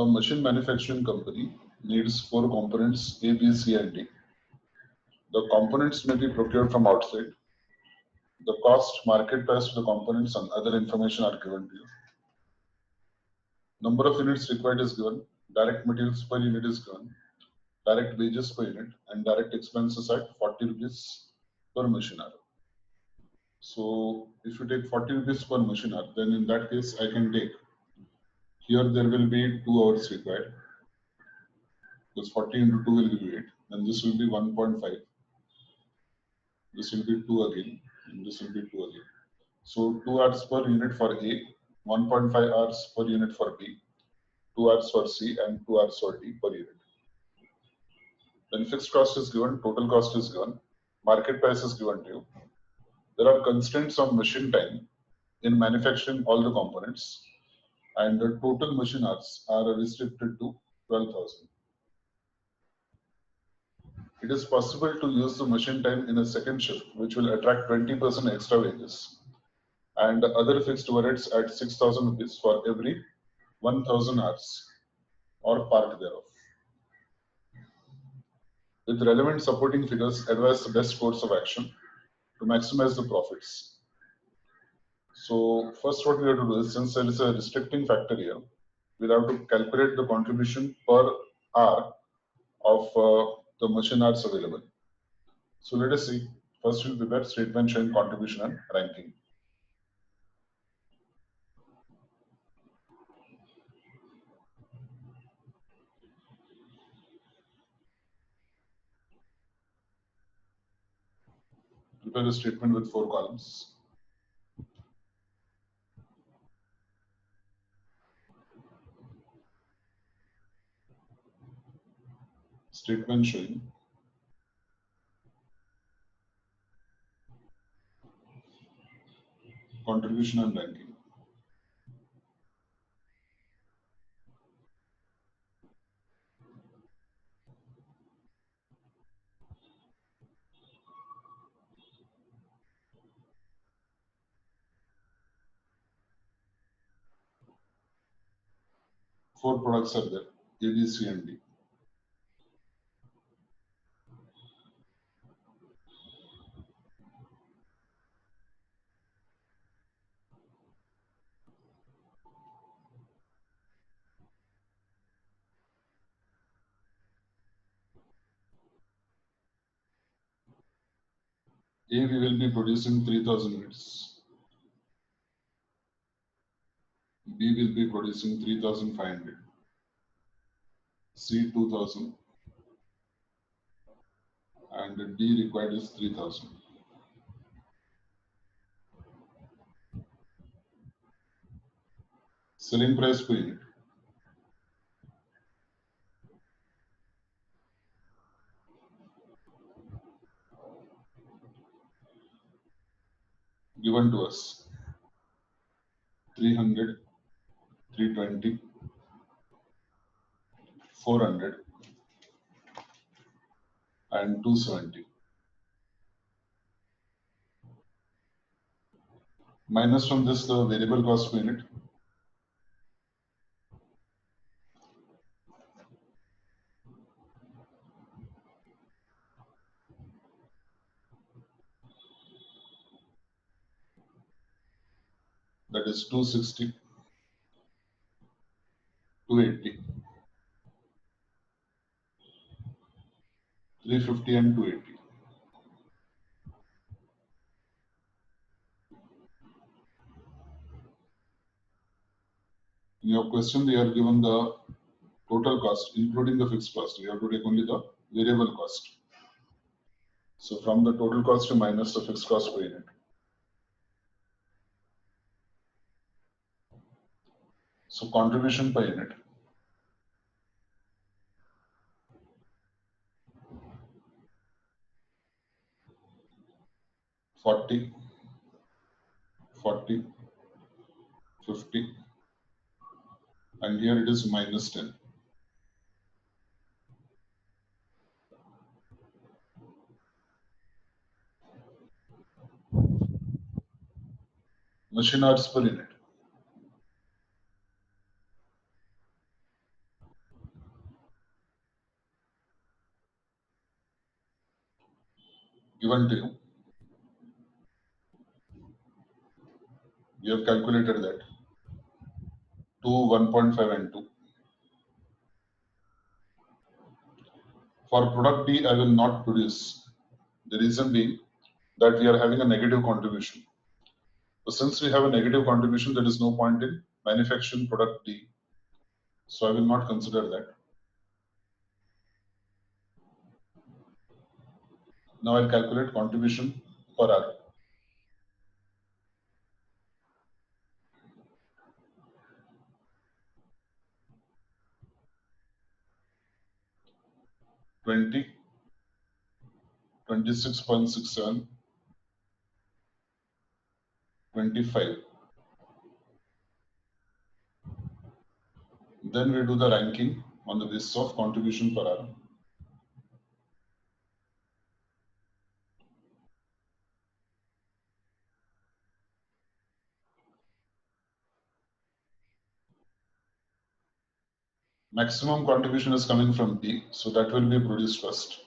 A machine manufacturing company needs 4 components A, B, C, and D. The components may be procured from outside. The cost, market price of the components, and other information are given to you. Number of units required is given. Direct materials per unit is given. Direct wages per unit and direct expenses at 40 rupees per machine hour. So if you take 40 rupees per machine hour, then in that case I can take, here there will be 2 hours required, because 40 into 2 will be 8, and this will be 1.5. This will be 2 again, and this will be 2 again. So 2 hours per unit for A, 1.5 hours per unit for B, 2 hours for C, and 2 hours for D per unit. Then fixed cost is given, total cost is given, market price is given to you. There are constraints on machine time in manufacturing all the components, and the total machine hours are restricted to 12,000. It is possible to use the machine time in a second shift, which will attract 20% extra wages and other fixed overheads at 6,000 rupees for every 1,000 hours or part thereof. With relevant supporting figures, advise the best course of action to maximize the profits. So first what we have to do is, since there is a restricting factor here, we'll have to calculate the contribution per hour of the machine hours available. So let us see. First we'll prepare statement showing contribution and ranking. Prepare a statement with 4 columns. Statement showing contribution and ranking. Four products are there, A, B, C, and D. A, we will be producing 3,000 units. B will be producing 3,500. C 2,000. And D required is 3,000. Selling price per unit. Given to us 300, 320, 400, and 270. Minus from this the variable cost per unit. That is 260, 280, 350, and 280. In your question, they are given the total cost, including the fixed cost. You have to take only the variable cost. So from the total cost to minus the fixed cost per unit. So contribution per unit. $40, $40, $50, and here it is minus 10. Machine hours per unit. given to you. We have calculated that 2, 1.5 and 2. For product D, I will not produce. The reason being that we are having a negative contribution. So since we have a negative contribution, there is no point in manufacturing product D. So I will not consider that. Now I'll calculate contribution per hour. $20, 26.67, 25. Then we do the ranking on the basis of contribution per hour. Maximum contribution is coming from B, so that will be produced first.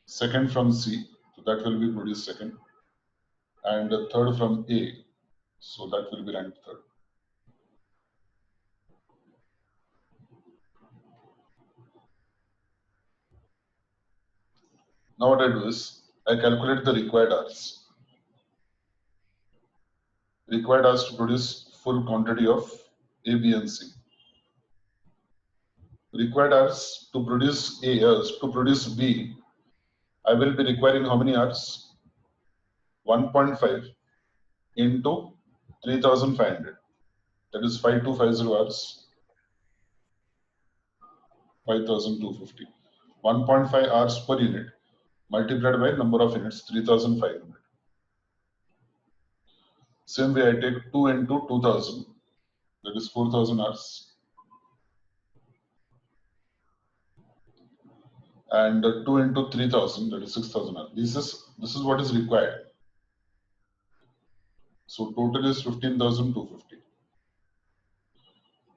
Second from C, so that will be produced second. And the third from A, so that will be ranked third. Now what I do is, I calculate the required hours. Required hours to produce full quantity of A, B and C. Required hours to produce A, to produce B, I will be requiring how many hours? 1.5 into 3,500. That is 5250 hours. 5,250. 1.5 hours per unit multiplied by number of units, 3,500. Same way I take 2 into 2,000. That is 4,000 hours. And 2 into 3,000, that is 6,000 hours. This is what is required. So total is 15,250.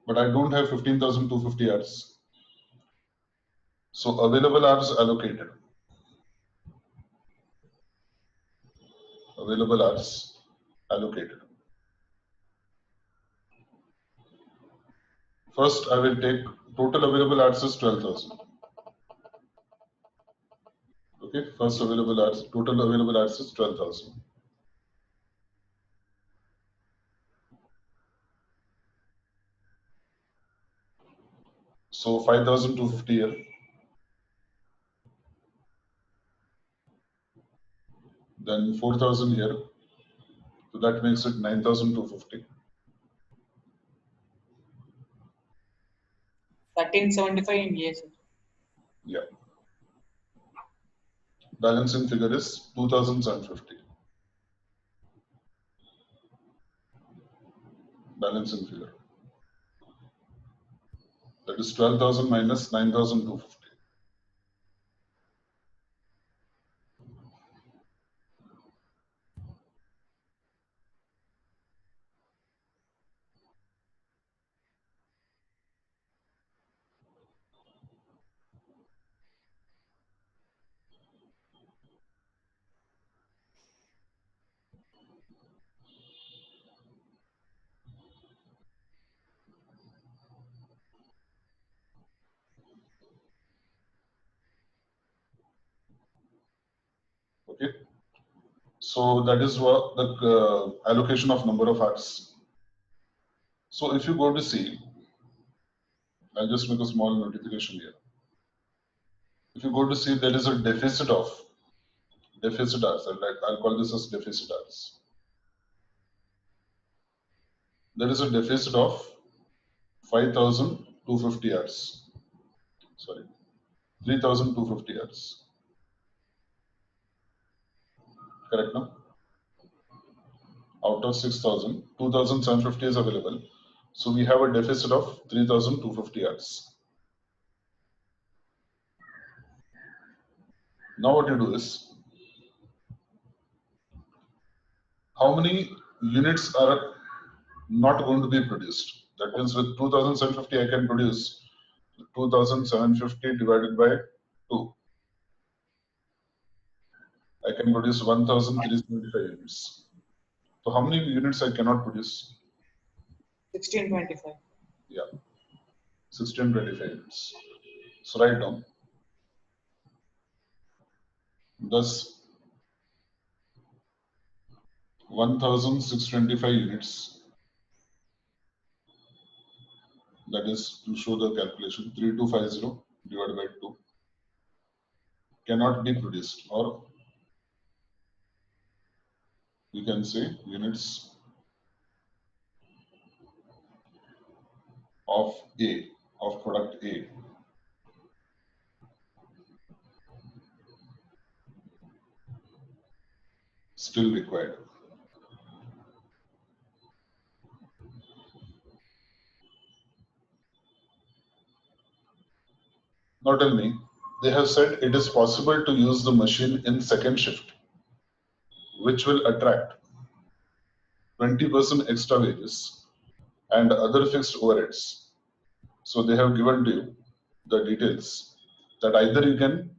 But I don't have 15,250 hours. So available hours allocated. Available hours allocated. First, I will take total available hours is 12,000. Okay, first available hours, total available hours is 12,000. So 5,250 here. Then 4,000 here. So that makes it 9,250. 1375 in years. Yeah. Balancing figure is 2,750. Balancing figure. That is 12,000 minus 9,250. Okay. So that is what the allocation of number of hours. So if you go to see, I'll just make a small notification here. If you go to see, there is a deficit of deficit hours. I'll call this as deficit hours. There is a deficit of 5,250 hours. Sorry, 3,250 hours. Correct now? Out of 6,000, 2,750 is available. So we have a deficit of 3,250 hours. Now what you do is, how many units are not going to be produced? That means with 2,750 I can produce 2,750 divided by 2. I can produce 1,375 units. So how many units I cannot produce? 1625. Yeah, 1625 units. So write down. Thus, 1,625 units. That is to show the calculation 3250 divided by 2 cannot be produced, or you can say units of A, of product A. Still required. Now tell me, they have said it is possible to use the machine in second shift, which will attract 20% extra wages and other fixed overheads. So they have given to you the details that either you can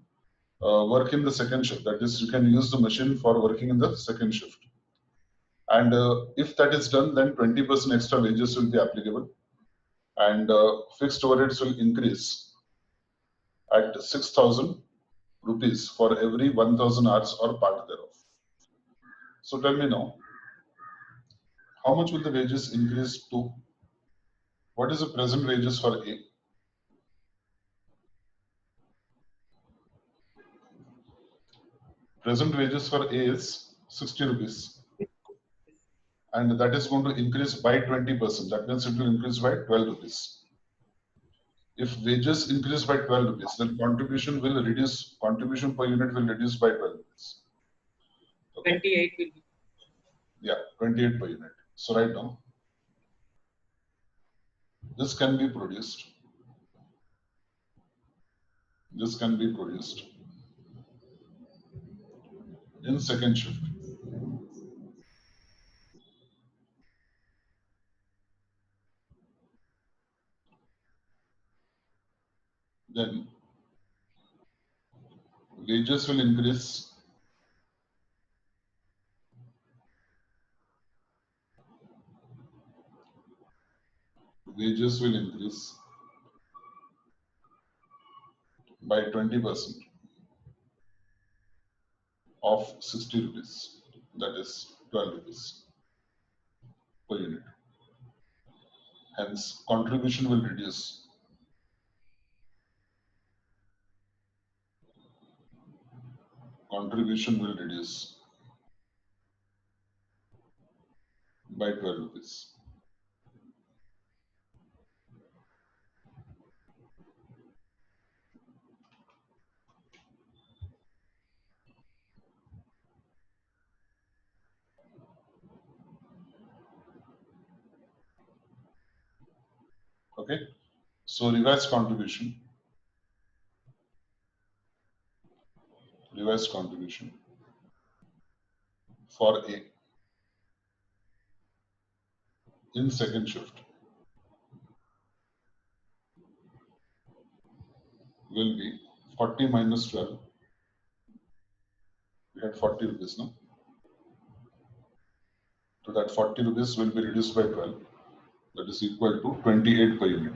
work in the second shift, that is, you can use the machine for working in the second shift. And if that is done, then 20% extra wages will be applicable, and fixed overheads will increase at 6,000 rupees for every 1,000 hours or part thereof. So tell me now, how much will the wages increase to? What is the present wages for A? Present wages for A is 60 rupees. And that is going to increase by 20%. That means it will increase by 12 rupees. If wages increase by 12 rupees, then contribution will reduce, contribution per unit will reduce by 12 rupees. Okay. 28 will be. Yeah, 28 per unit. So write down. This can be produced. This can be produced in second shift. Then wages will increase by 20% of 60 rupees. That is 12 rupees per unit. Hence, contribution will reduce. Contribution will reduce by 12 rupees. Okay. So revised contribution for A in second shift will be 40 minus 12. We had 40 rupees, no? So that 40 rupees will be reduced by 12. That is equal to 28 per unit.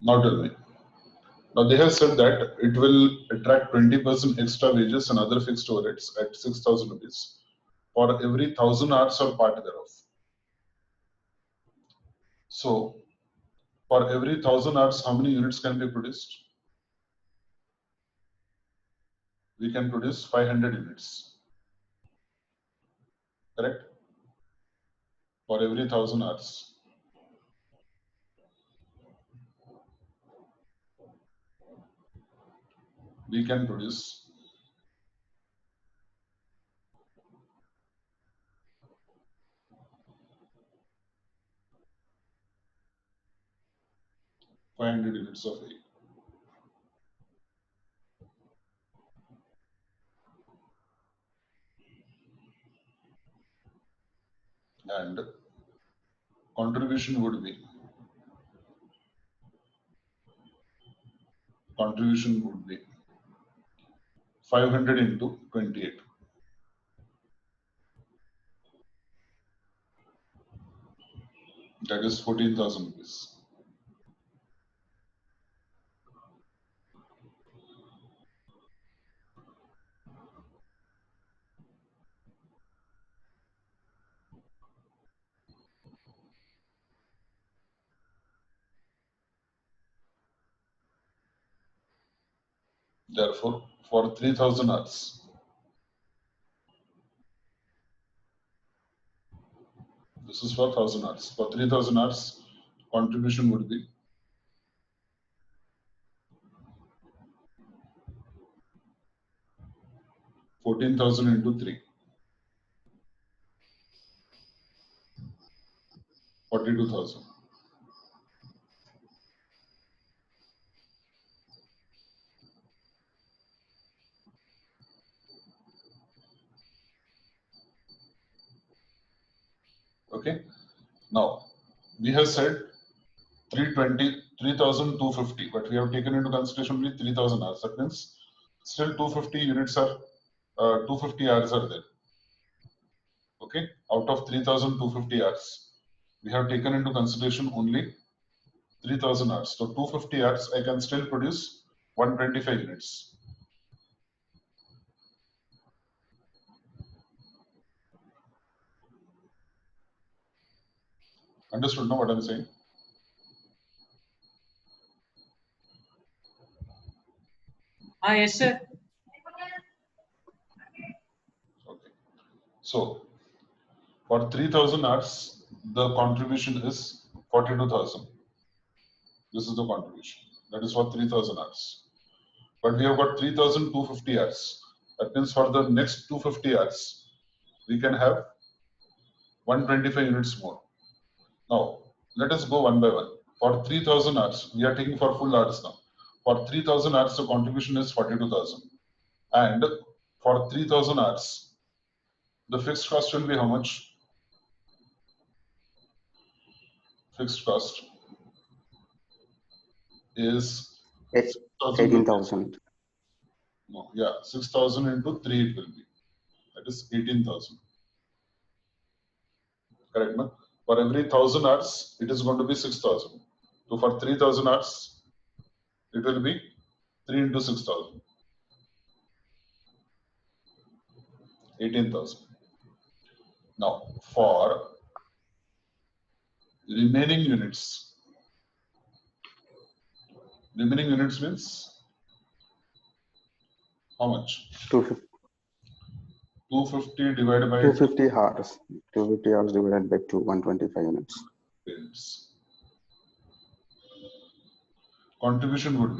Now tell me. Now they have said that it will attract 20% extra wages and other fixed overheads at 6,000 rupees for every 1,000 hours or part thereof. So for every 1,000 hours, how many units can be produced? We can produce 500 units. Correct? For every 1,000 hours. We can produce 500 units of A. And contribution would be 500 into 28. That is 14,000 rupees. Therefore, for 3,000 hours, this is for 1,000 hours. For 3,000 hours, contribution would be 14,000 into 3, 42,000. Okay. Now, we have said 3,250, but we have taken into consideration only 3,000 hours. That means still 250 units are, 250 hours are there. Okay. Out of 3,250 hours, we have taken into consideration only 3,000 hours. So 250 hours, I can still produce 125 units. Understood now what I'm saying? Yes, sir. Okay. So for 3,000 hours, the contribution is 42,000. This is the contribution. That is for 3,000 hours. But we have got 3,250 hours. That means for the next 250 hours, we can have 125 units more. Now, let us go one by one. For 3,000 hours, we are taking for full hours now. For 3,000 hours, the contribution is 42,000. And for 3,000 hours, the fixed cost will be how much? Fixed cost is 18,000. No, yeah, 6,000 into 3 it will be. That is 18,000. Correct, no? For every 1,000 hours, it is going to be 6,000. So for 3,000 hours, it will be 3 into 6,000. 18,000. Now, for remaining units means how much? 250, 250 divided by 250 hours. 250 hours divided by 125 units. units. Contribution would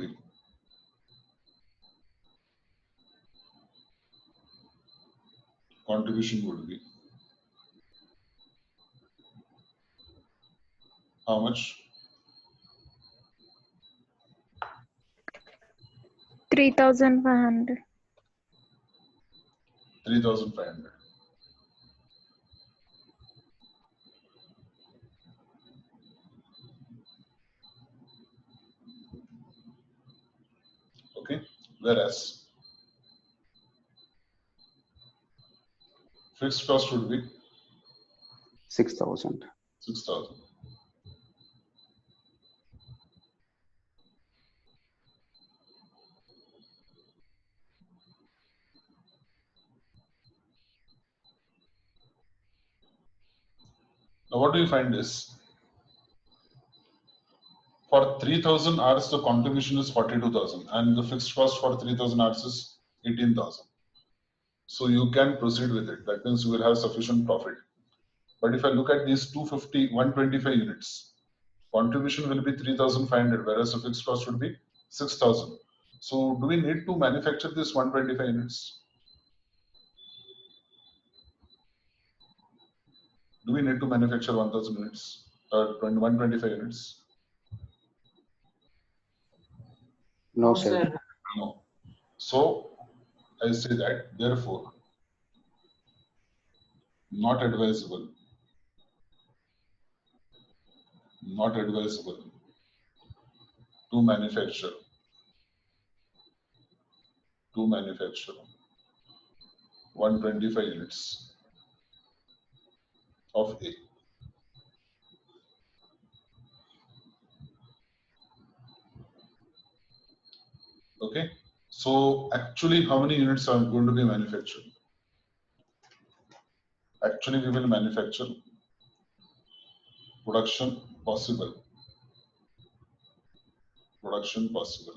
be how much? 3,500. 3,500. Okay, whereas fixed cost would be 6,000. 6,000. Now, what do you find is for 3,000 hours, the contribution is 42,000 and the fixed cost for 3,000 hours is 18,000. So you can proceed with it. That means you will have sufficient profit. But if I look at these 250, 125 units, contribution will be 3,500, whereas the fixed cost would be 6,000. So do we need to manufacture this 125 units? Do we need to manufacture 1,000 units, 125 units? No, sir. No. So I say that, therefore, not advisable, not advisable to manufacture 125 units of A. Okay. So actually, how many units are going to be manufactured? Actually, we will manufacture production possible. Production possible.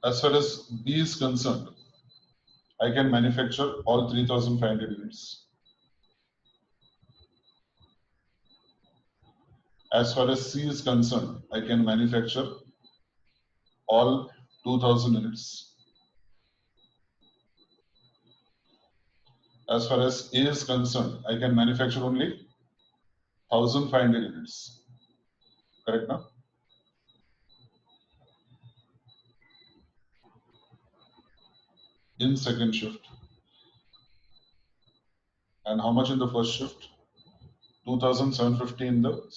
As far as B is concerned, I can manufacture all 3,500 units. As far as C is concerned, I can manufacture all 2,000 units. As far as A is concerned, I can manufacture only 1,500 units. Correct now? In second shift. And how much in the first shift? 2,750 in the,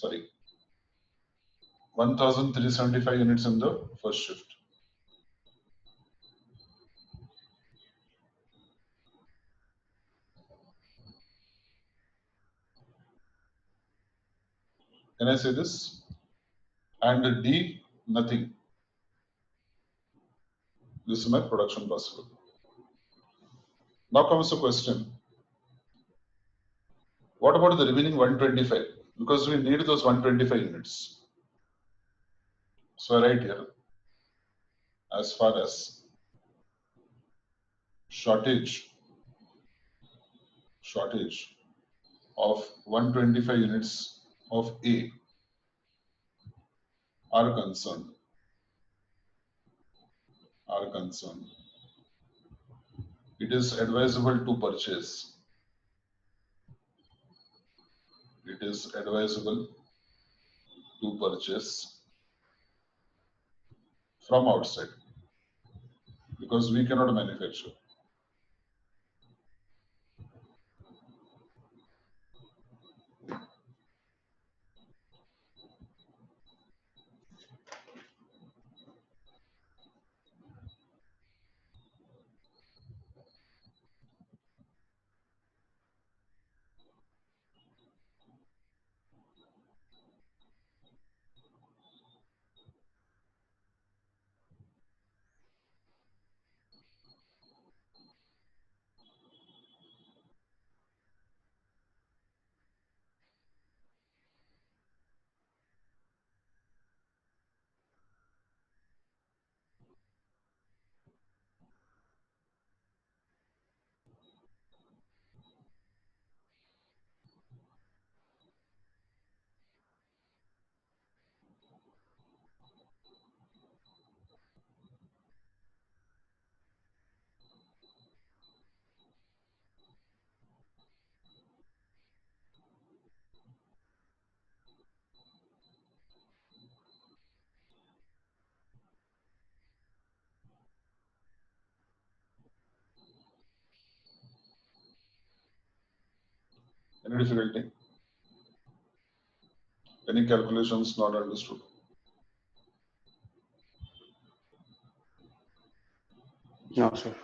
1,375 units in the first shift. Can I say this? And D, nothing. This is my production possible. Now comes the question. What about the remaining 125? Because we need those 125 units. So I write here, as far as shortage of 125 units of A are concerned, it is advisable to purchase. It is advisable to purchase from outside because we cannot manufacture. Any difficulty? Any calculations not understood? No, sir.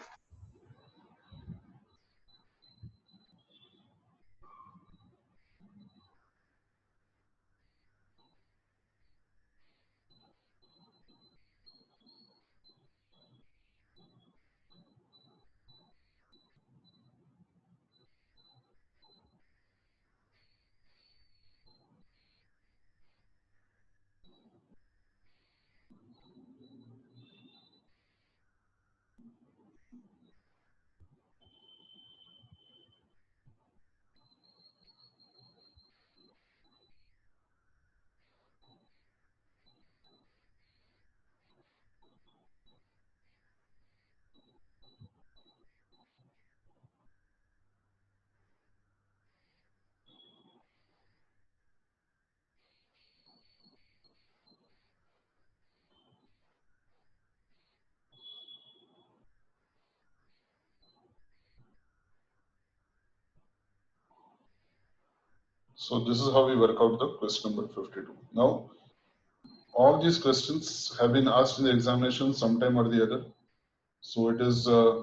So this is how we work out the question number 52. Now, all these questions have been asked in the examination sometime or the other. So it is a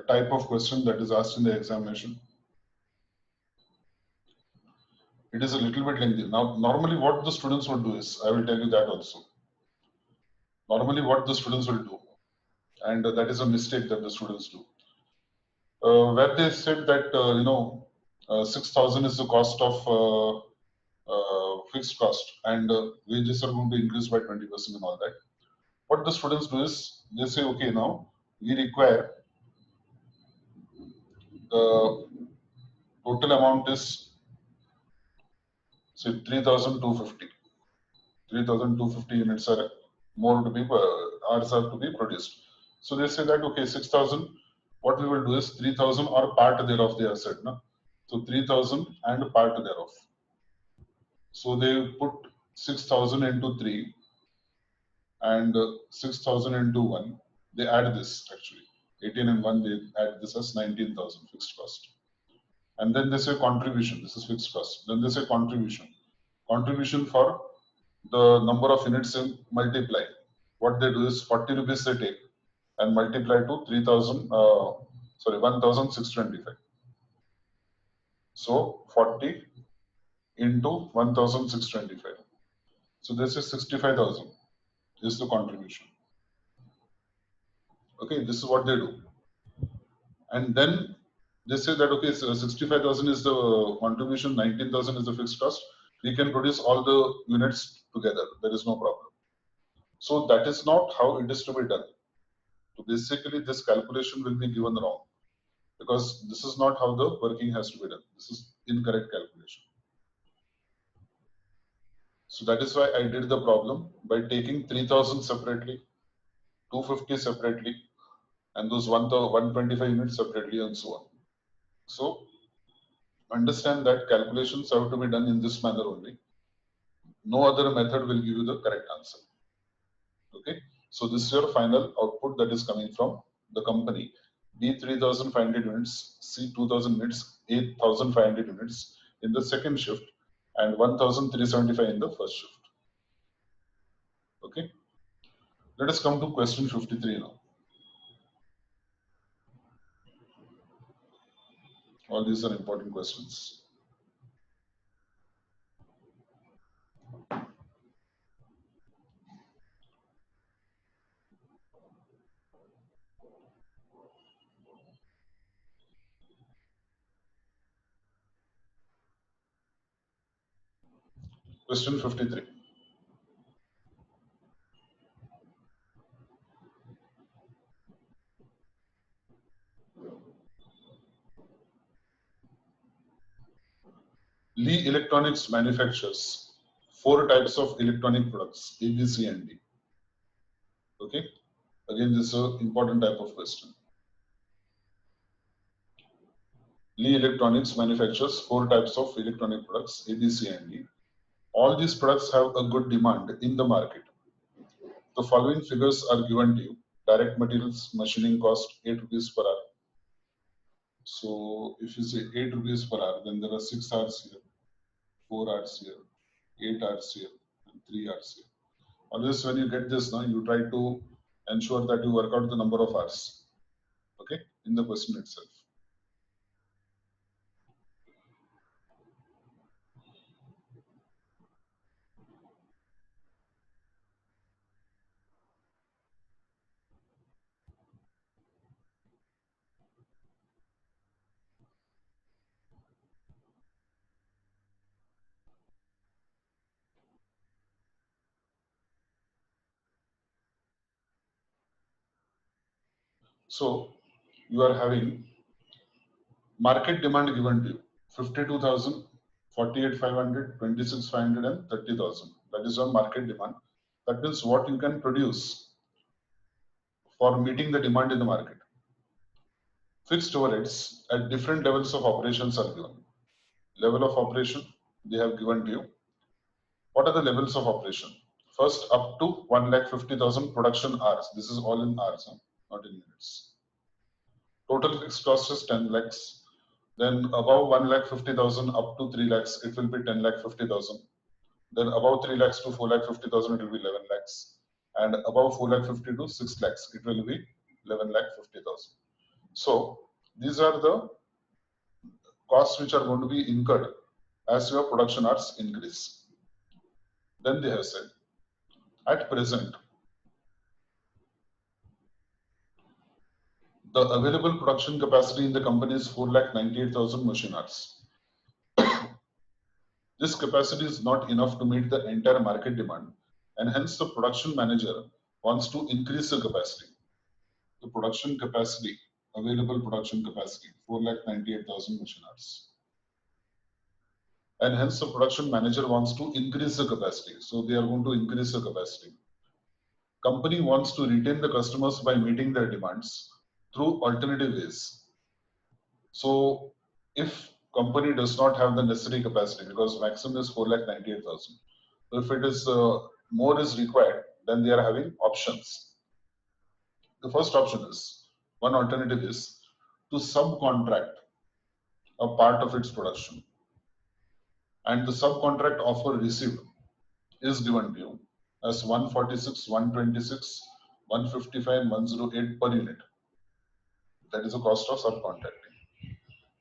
type of question that is asked in the examination. It is a little bit lengthy. Now, normally what the students will do is, I will tell you that also. Normally what the students will do, and that is a mistake that the students do. Where they said that, 6,000 is the cost of fixed cost and wages are going to increase by 20% and all that. What the students do is, they say, okay, now we require the total amount is, say, 3,250. 3,250 units are more to be, hours are to be produced. So they say that, okay, 6,000, what we will do is 3,000 or part thereof they have said. No? So 3,000 and part thereof. So they put 6,000 into 3 and 6,000 into 1. They add this actually. 18 and 1, they add this as 19,000 fixed cost. And then they say contribution, this is fixed cost. Then they say contribution. Contribution for the number of units in multiply. What they do is 40 rupees they take and multiply to 1,625. So 40 into 1,625. So this is 65,000 is the contribution. Okay, this is what they do. And then they say that, okay, so 65,000 is the contribution, 19,000 is the fixed cost. We can produce all the units together. There is no problem. So that is not how it is to be done. So basically, this calculation will be given wrong because this is not how the working has to be done. This is incorrect calculation. So that is why I did the problem by taking 3,000 separately, 250 separately, and those 125 units separately, and so on. So understand that calculations have to be done in this manner only. No other method will give you the correct answer. Okay. So this is your final output that is coming from the company. B 3,500 units, C 2,000 units, 8,500 units in the second shift, and 1,375 in the first shift. Okay. Let us come to question 53 now. All these are important questions. Question 53. Lee Electronics manufactures 4 types of electronic products, A, B, C, and D. Okay. Again, this is an important type of question. Lee Electronics manufactures 4 types of electronic products, A, B, C, and D. All these products have a good demand in the market. The following figures are given to you. Direct materials machining cost 8 rupees per hour. So if you say 8 rupees per hour, then there are 6 hours here, 4 hours here, 8 hours here, and 3 hours here. Always when you get this, now you try to ensure that you work out the number of hours, okay, in the question itself. So you are having market demand given to you 52,000, 48,500, 26,500, and 30,000. That is your market demand. That means what you can produce for meeting the demand in the market. Fixed overheads at different levels of operations are given. Level of operation they have given to you. What are the levels of operation? First, up to 1,50,000 production hours. This is all in hours, not in units. Total fixed cost is 10 lakhs. Then above 1,50,000 up to 3 lakhs, it will be 10,50,000. Then above 3 lakhs to 4,50,000, it will be 11 lakhs. And above 4,50,000 to 6 lakhs, it will be 11,50,000. So these are the costs which are going to be incurred as your production hours increase. Then they have said, at present, the available production capacity in the company is 4,98,000 machine hours. This capacity is not enough to meet the entire market demand, and hence the production manager wants to increase the capacity. The production capacity, available production capacity, 4,98,000 machine hours. And hence the production manager wants to increase the capacity. So they are going to increase the capacity. Company wants to retain the customers by meeting their demands through alternative ways. So if company does not have the necessary capacity, because maximum is 4,98,000. So if it is more is required, then they are having options. The first option is, one alternative is to subcontract a part of its production. And the subcontract offer received is given to you as 146, 126, 155, 108 per unit. That is the cost of subcontracting.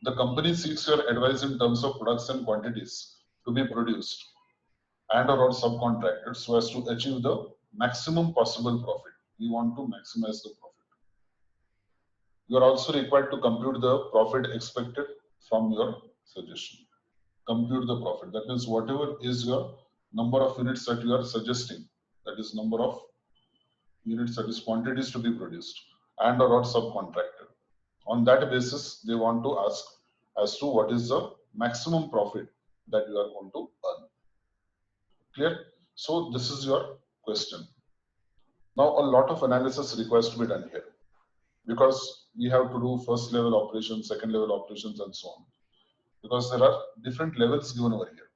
The company seeks your advice in terms of products and quantities to be produced and or subcontracted so as to achieve the maximum possible profit. We want to maximize the profit. You are also required to compute the profit expected from your suggestion. Compute the profit. That means whatever is your number of units that you are suggesting, that is number of units, that is quantities to be produced and or subcontracted. On that basis, they want to ask as to what is the maximum profit that you are going to earn. Clear? So this is your question. Now a lot of analysis requires to be done here because we have to do first level operations, second level operations and so on. Because there are different levels given over here.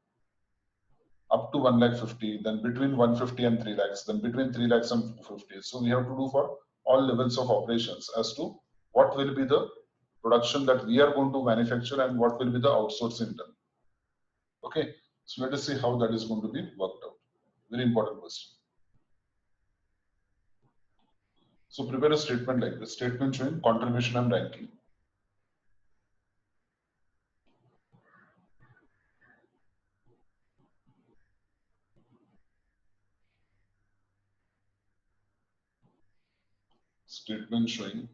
Up to 1,50,000, then between 150 and 3 lakhs, then between 3 lakhs and 50. So we have to do for all levels of operations as to what will be the production that we are going to manufacture and what will be the outsourcing done. Okay, so let us see how that is going to be worked out. Very important question. So prepare a statement like this. Statement showing contribution and ranking. Statement showing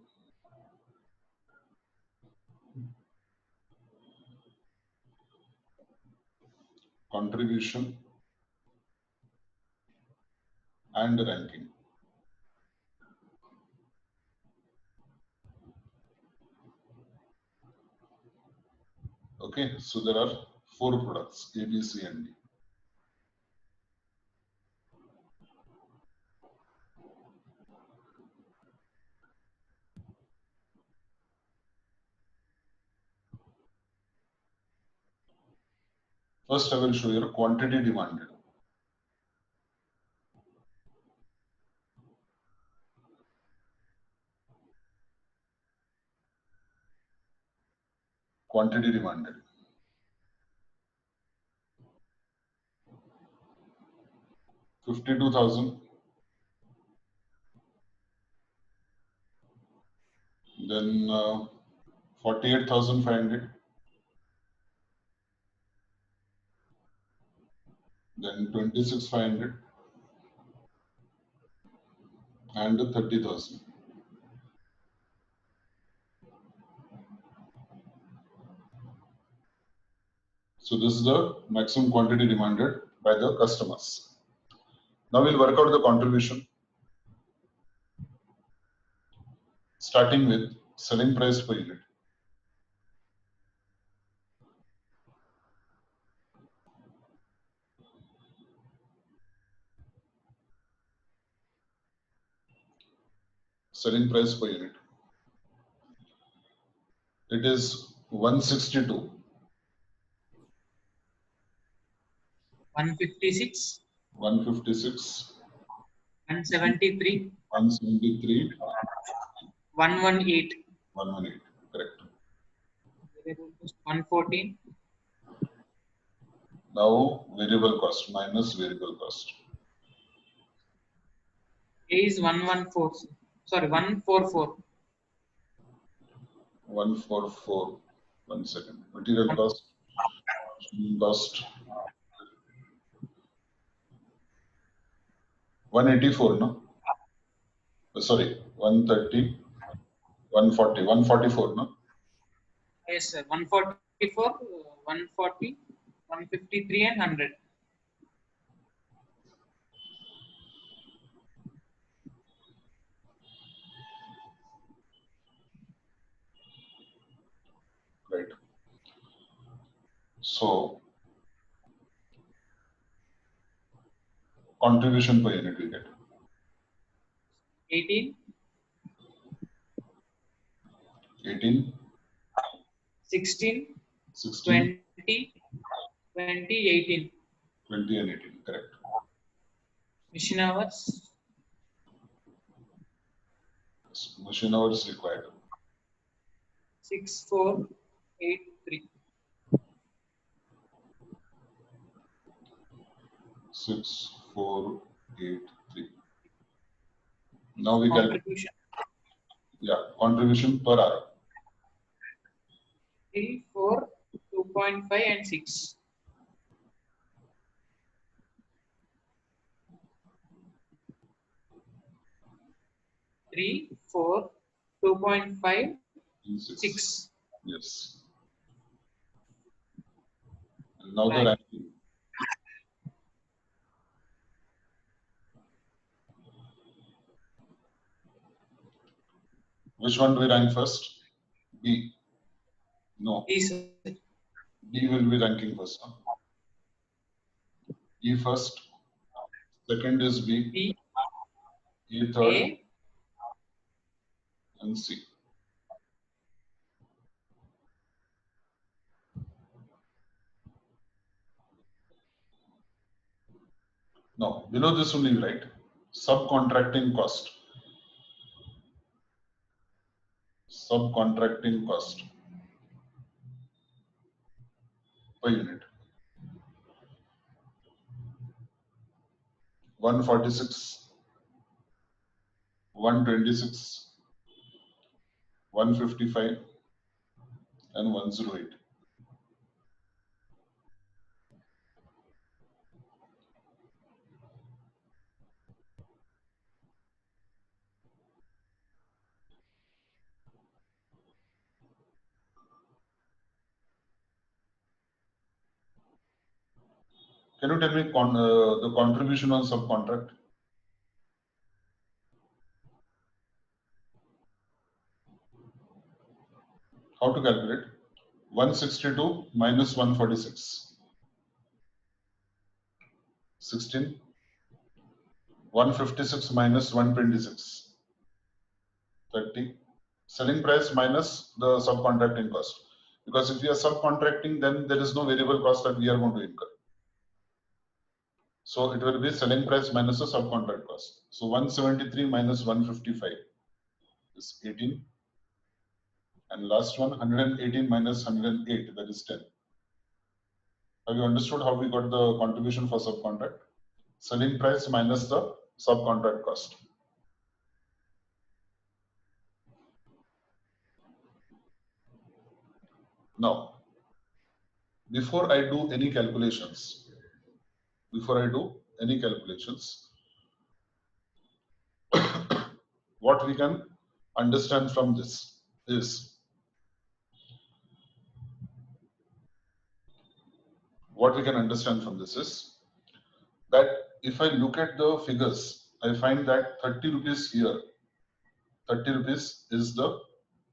contribution and ranking. Okay, so there are 4 products, A, B, C, and D. First, I will show you quantity demanded. Quantity demanded. $52,000. Then 48,500. Then 26,500 and 30,000. So this is the maximum quantity demanded by the customers. Now we'll work out the contribution. Starting with selling price per unit. Selling price per unit. It is 162. 156, 156. 173, 173. 118. 118. Correct. Variable cost 114. Now variable cost minus variable cost. A is 114. Sorry, 144. 144. 1 second. Material cost. Cost. 184, no? Sorry, 130, 140, 144, no? Yes, sir. 144, 140, 153, and 100. Right. So contribution per unit we get 18, 18, 16, 16, 20, 20, 18. 20 and 18. Correct. Machine hours Machine hours required 6483. 6483. Now we calculate. Contribution Yeah, contribution per hour 3, 4, 2.5, and 6. 3, 4, 2.5, in 6. 6. Yes. And now the Right. ranking. Which one do we rank first? B. No. B, sir. B will be ranking first. Huh? E first. Second is B. B, E third. A, And C. Now, below this only, right? Subcontracting cost. Subcontracting cost per unit. 146, 126, 155, and 108. Can you tell me the contribution on subcontract? How to calculate? 162 minus 146. 16. 156 minus 126. 30. Selling price minus the subcontracting cost. Because if we are subcontracting, then there is no variable cost that we are going to incur. So it will be selling price minus the subcontract cost. So 173 minus 155 is 18. And last one, 118 minus 108, that is 10. Have you understood how we got the contribution for subcontract? Selling price minus the subcontract cost. Now, before I do any calculations, what we can understand from this is that if I look at the figures, I find that 30 rupees here, 30 rupees is the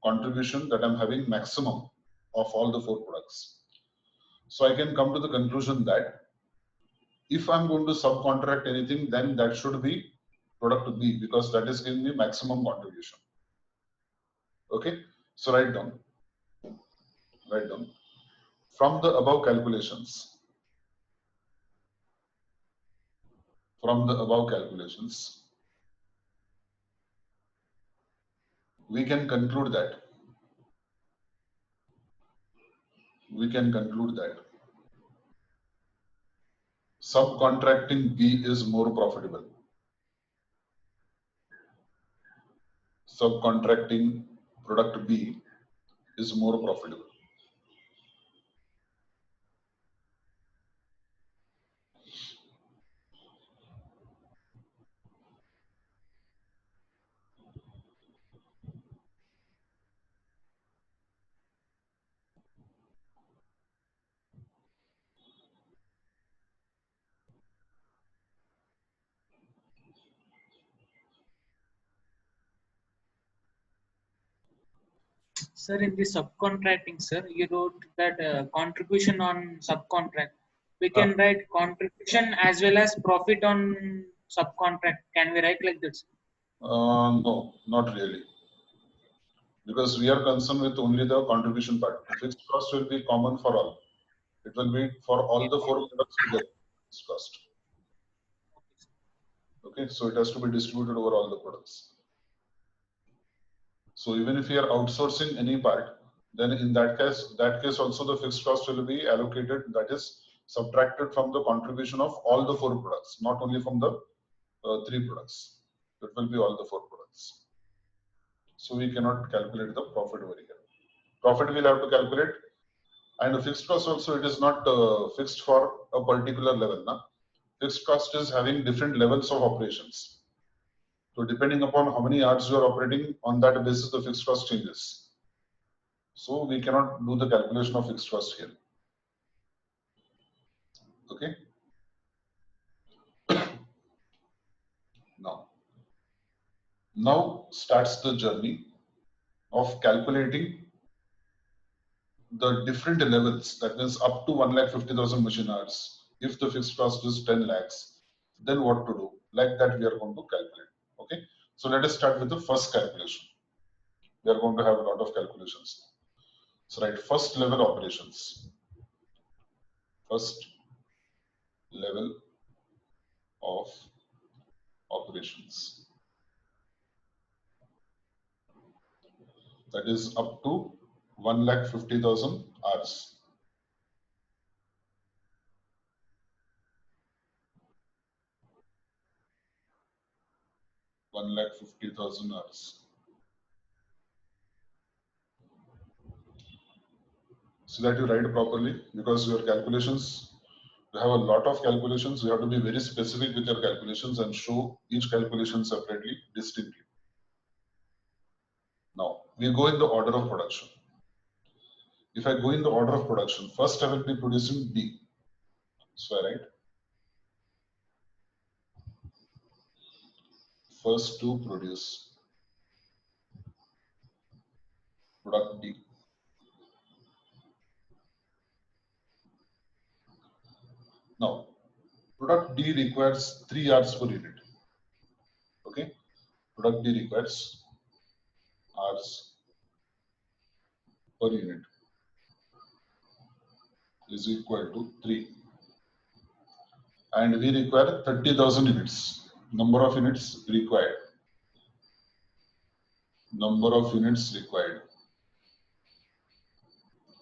contribution that I'm having maximum of all the 4 products. So I can come to the conclusion that if I'm going to subcontract anything, then that should be product B, because that is giving me maximum contribution. Okay, so write down. From the above calculations, we can conclude that we can conclude that subcontracting B is more profitable. Subcontracting product B is more profitable. Sir, in the subcontracting, sir, you wrote that contribution on subcontract. We can write contribution as well as profit on subcontract. Can we write like this? No, not really. Because we are concerned with only the contribution part. Fixed cost will be common for all. It will be for all the 4 products together. Fixed cost. Okay, so it has to be distributed over all the products. So even if you are outsourcing any part, then in that case also the fixed cost will be allocated, that is subtracted from the contribution of all the 4 products, not only from the 3 products. It will be all the 4 products. So we cannot calculate the profit over here. Profit we'll have to calculate, and the fixed cost also, it is not fixed for a particular level. Fixed cost is having different levels of operations. So depending upon how many yards you are operating, on that basis the fixed cost changes. So we cannot do the calculation of fixed cost here. Okay. Now starts the journey of calculating the different levels. That means up to 1,50,000 machine hours. If the fixed cost is 10 lakhs, then what to do? Like that we are going to calculate. Okay. So let us start with the first calculation. We are going to have a lot of calculations. So right, first level operations. First level of operations. That is up to 1,50,000 hours. hours. So that you write properly, because your calculations, you have a lot of calculations. You have to be very specific with your calculations and show each calculation separately, distinctly. Now we go in the order of production. If I go in the order of production, first I will be producing D. So I write first to produce product D. Now, product D requires 3 hours per unit. Okay, product D requires hours per unit is equal to 3, and we require 30,000 units. Number of units required. Number of units required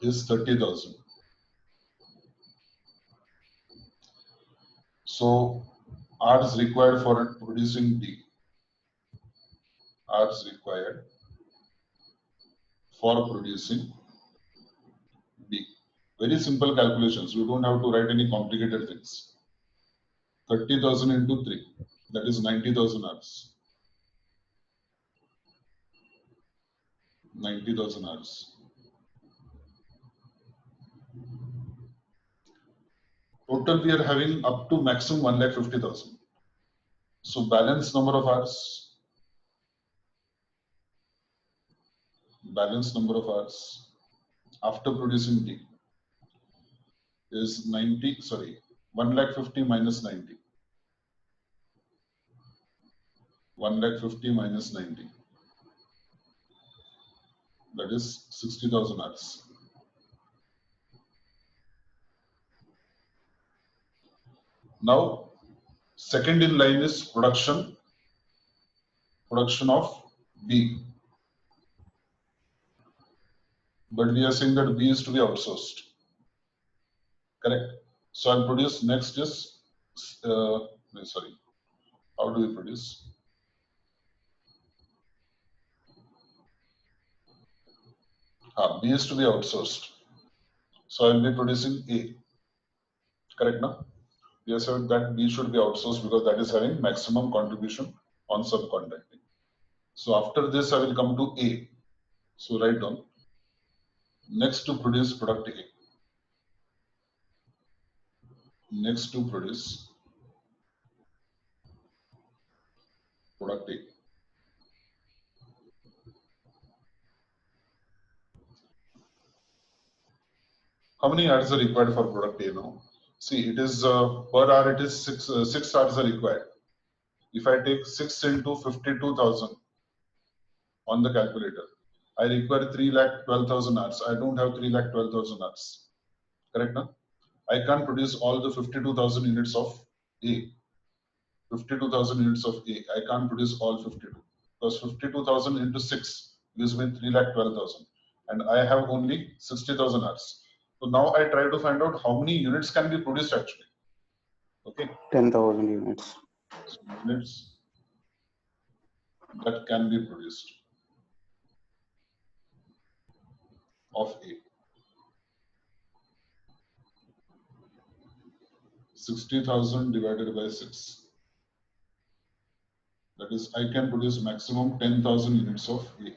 is 30,000. So hours required for producing D. Hours required for producing B. Very simple calculations. You don't have to write any complicated things. 30,000 into 3, that is 90,000 hours. 90,000 hours. Total we are having up to maximum 1,50,000. So balance number of hours. Balance number of hours after producing D is 1,50,000 minus 90. 1,50,000 minus 90. That is 60,000 hours. Now, second in line is production of B. But we are saying that B is to be outsourced. Correct. So I'll produce next is, sorry, how do we produce? B is to be outsourced. So I'll be producing A. Correct now? We have said that B should be outsourced because that is having maximum contribution on subcontracting. So after this, I will come to A. So write down next to produce product A. Next to produce product A. How many hours are required for product A now? See, it is per hour, it is 6 hours are required. If I take 6 into 52,000 on the calculator, I require 3,12,000 hours. I don't have 3,12,000 hours. Correct now? I can't produce all the 52,000 units of A. 52,000 units of A. I can't produce all 52 because 52,000 into 6 gives me 3,12,000 and I have only 60,000 hours. So now I try to find out how many units can be produced actually. Okay. 10,000 units. So units that can be produced of A. 60,000 divided by 6. That is, I can produce maximum 10,000 units of A.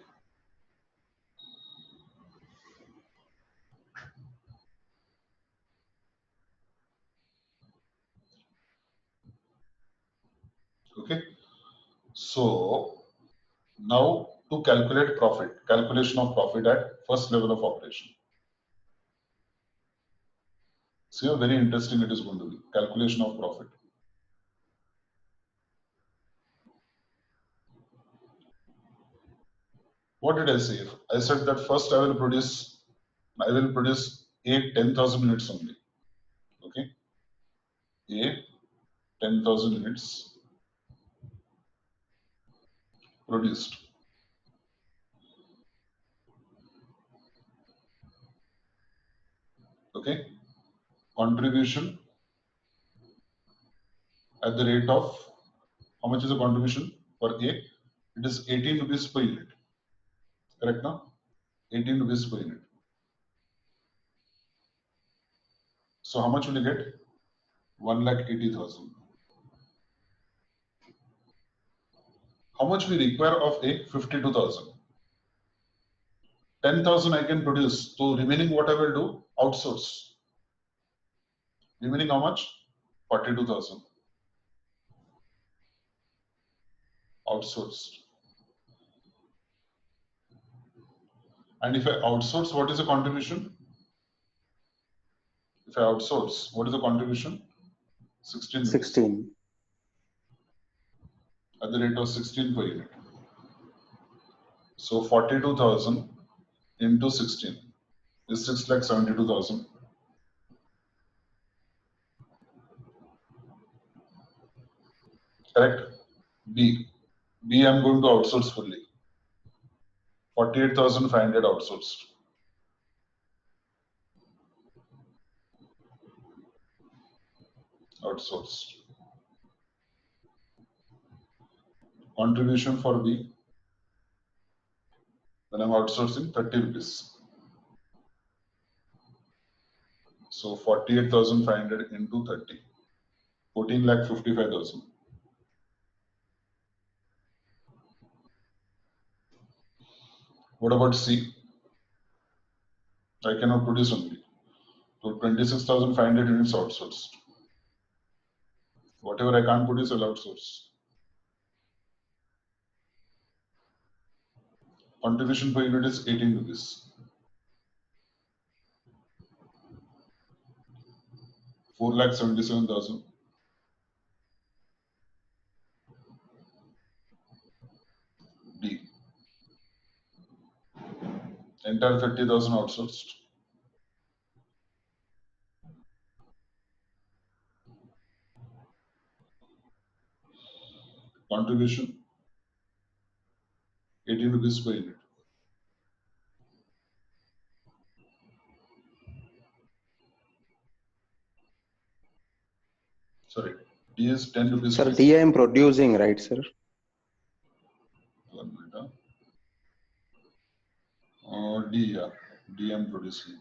Okay. So now to calculate profit, calculation of profit at first level of operation. See how very interesting it is going to be. Calculation of profit. What did I say? I said that first I will produce A 10,000 units only. Okay. A 10,000 units produced. Okay. Contribution at the rate of, how much is the contribution for A? It is 18 rupees per unit. Correct now? 18 rupees per unit. So how much will you get? 1,80,000. How much we require of A? 52,000. 10,000 I can produce. So remaining what I will do? Outsource. Remaining how much? 42,000. Outsourced. And if I outsource, what is the contribution? If I outsource, what is the contribution? 16. 16. At the rate of 16 per unit. So 42,000 into 16 is 6,72,000. Correct? B. B I'm going to outsource fully. 48,500 outsourced. Outsourced. Contribution for B. When I'm outsourcing 30 rupees. So 48,500 into 30. 14,55,000. What about C? I cannot produce only. So 26,500 units outsourced. Whatever I can't produce, I'll outsource. Contribution per unit is 18 rupees. 4,77,000. D. Entire 30,000 outsourced. Contribution 18 rupees per unit. D is 10 rupees. Sir, D I am producing, right, sir? 1 minute. D, yeah. D I'm producing.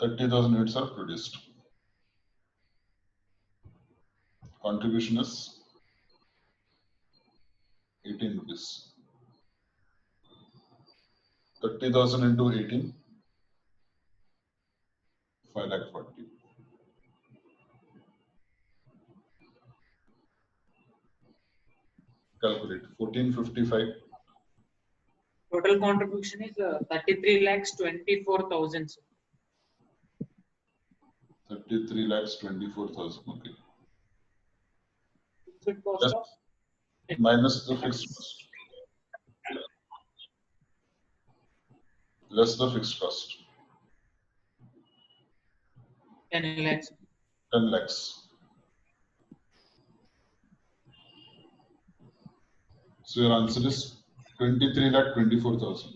30,000 units are produced. Contribution is 18 rupees. 30,000 into 18, 5,40,000. Calculate 1455. Total contribution is 33 lakhs 24,000. 33 lakhs 24,000. Okay. Fixed cost of Minus the fixed cost. Less the fixed cost. 10 lakhs. 10 lakhs. So your answer is 23 lakh 24,000.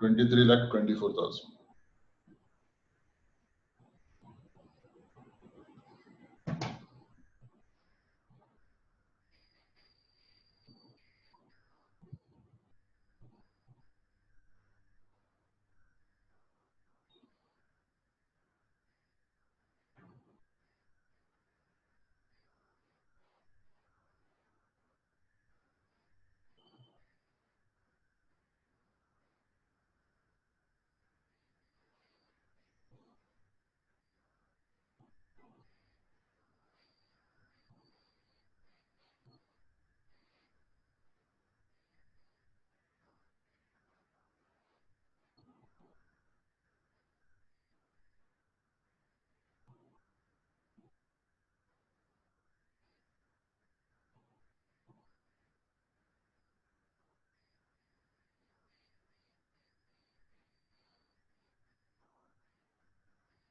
23 lakh 24,000.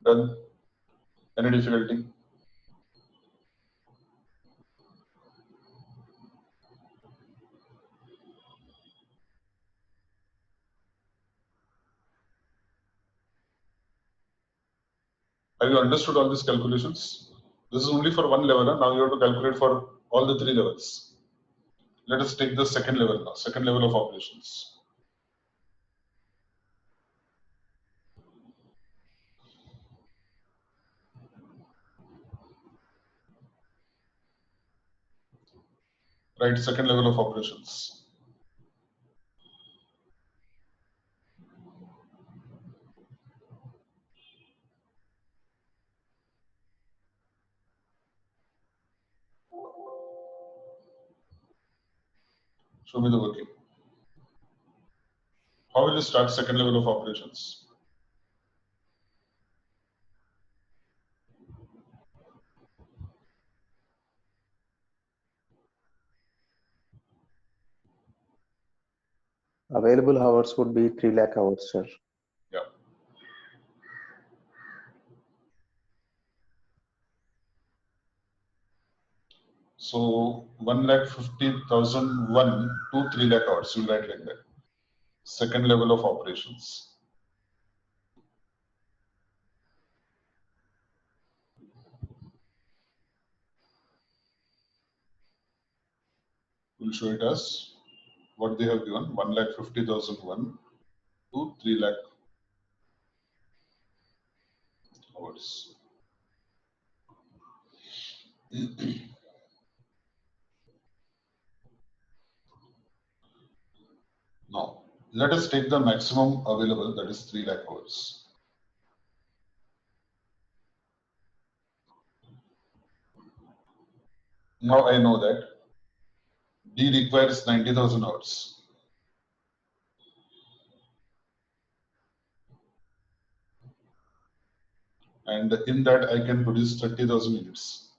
Done. Any difficulty? Have you understood all these calculations? This is only for one level. Now you have to calculate for all the three levels. Let us take the second level now, second level of operations. Right, second level of operations. Show me the working. How will you start second level of operations? Available hours would be 3 lakh hours, sir. Yeah. So 1,50,001 to 3 lakh hours. You write like that. Second level of operations. We'll show it as what they have given, 1,50,001 to 3 lakh hours. Now, let us take the maximum available, that is 3 lakh hours. Now I know that D requires 90,000 hours. And in that I can produce 30,000 units.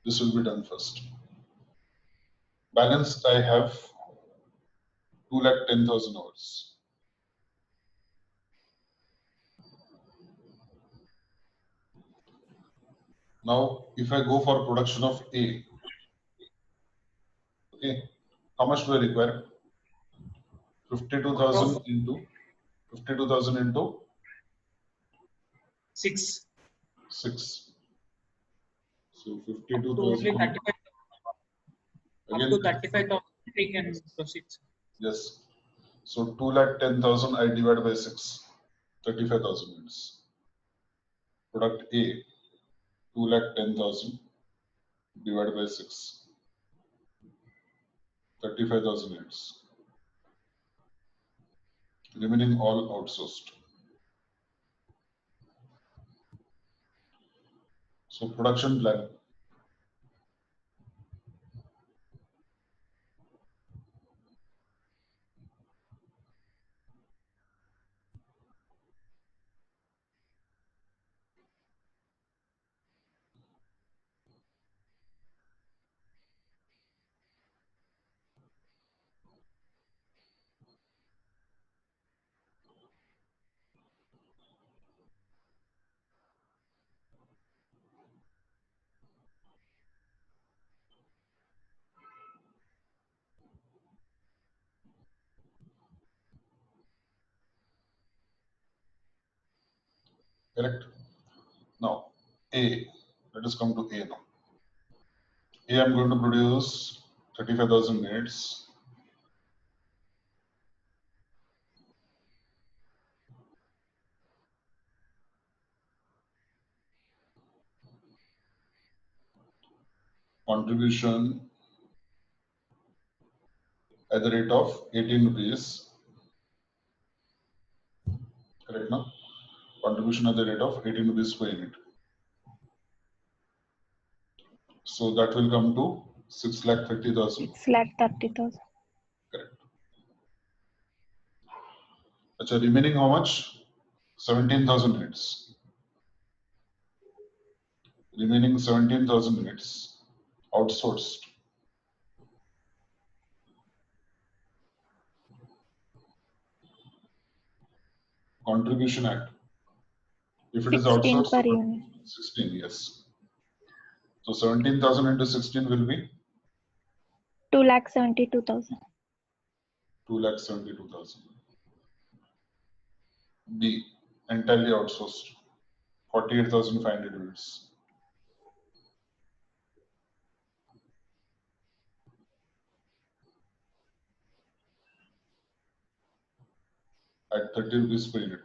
This will be done first. Balanced I have 2,10,000 hours. Now, if I go for production of A, Okay. How much do I require? 52,000 into 52,000 into 6. 6. So To only 52,000 35. Up again. to 35,000 we can proceed. Yes. So 2,10,000 I divide by 6. 35,000 units. Product A, 2,10,000 divided by 6. 35,000 units. Remaining all outsourced. So production plan. Correct? Now, A. Let us come to A now. A, I'm going to produce 35,000 units. Contribution at the rate of 18 rupees. Correct now? Contribution at the rate of 18 rupees per unit. So that will come to 6,30,000. 6,30,000. Correct. Achha, remaining how much? 17,000 units. Remaining 17,000 units outsourced. Contribution Act. If it is 16 outsourced, per unit. 16, yes. So 17,000 into 16 will be 2,72,000. 2,72,000. B, entirely outsourced, 48,500 units. At 30 rupees per unit.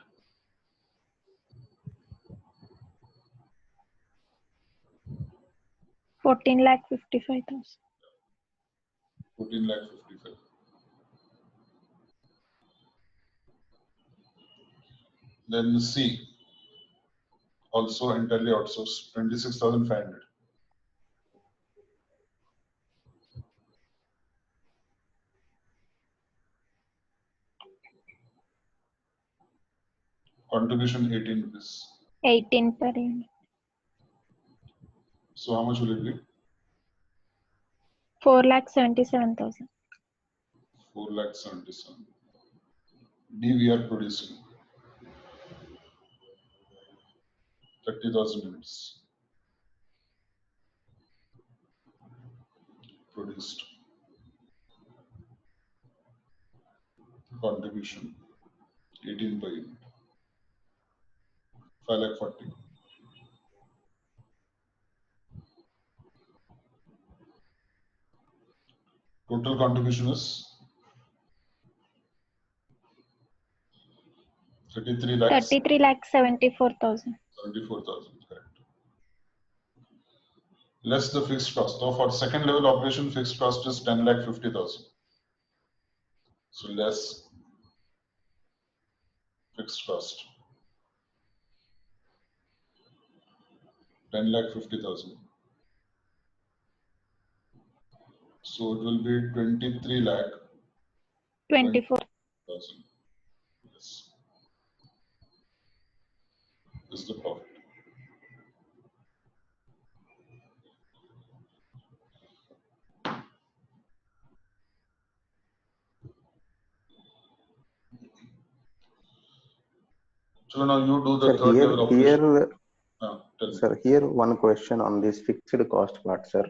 Fourteen lakh 55,000. 14,55,000. Then C, also entirely outsourced, 26,500. Contribution 18 rupees. 18 per unit. So how much will it be? 4,77,000. 4,77,000. D, we are producing 30,000 units. Produced. Contribution 18 per unit. 5,40,000. Total contribution is 33,74,000. 74,000. Correct. Less the fixed cost. So for second level operation, fixed cost is 10,50,000. So less fixed cost. 10,50,000. So it will be 24. 23,20,000. Yes. This is the profit. So now you do the Sir, third level operation. here, Tell me. sir, here one question on this fixed cost part, sir.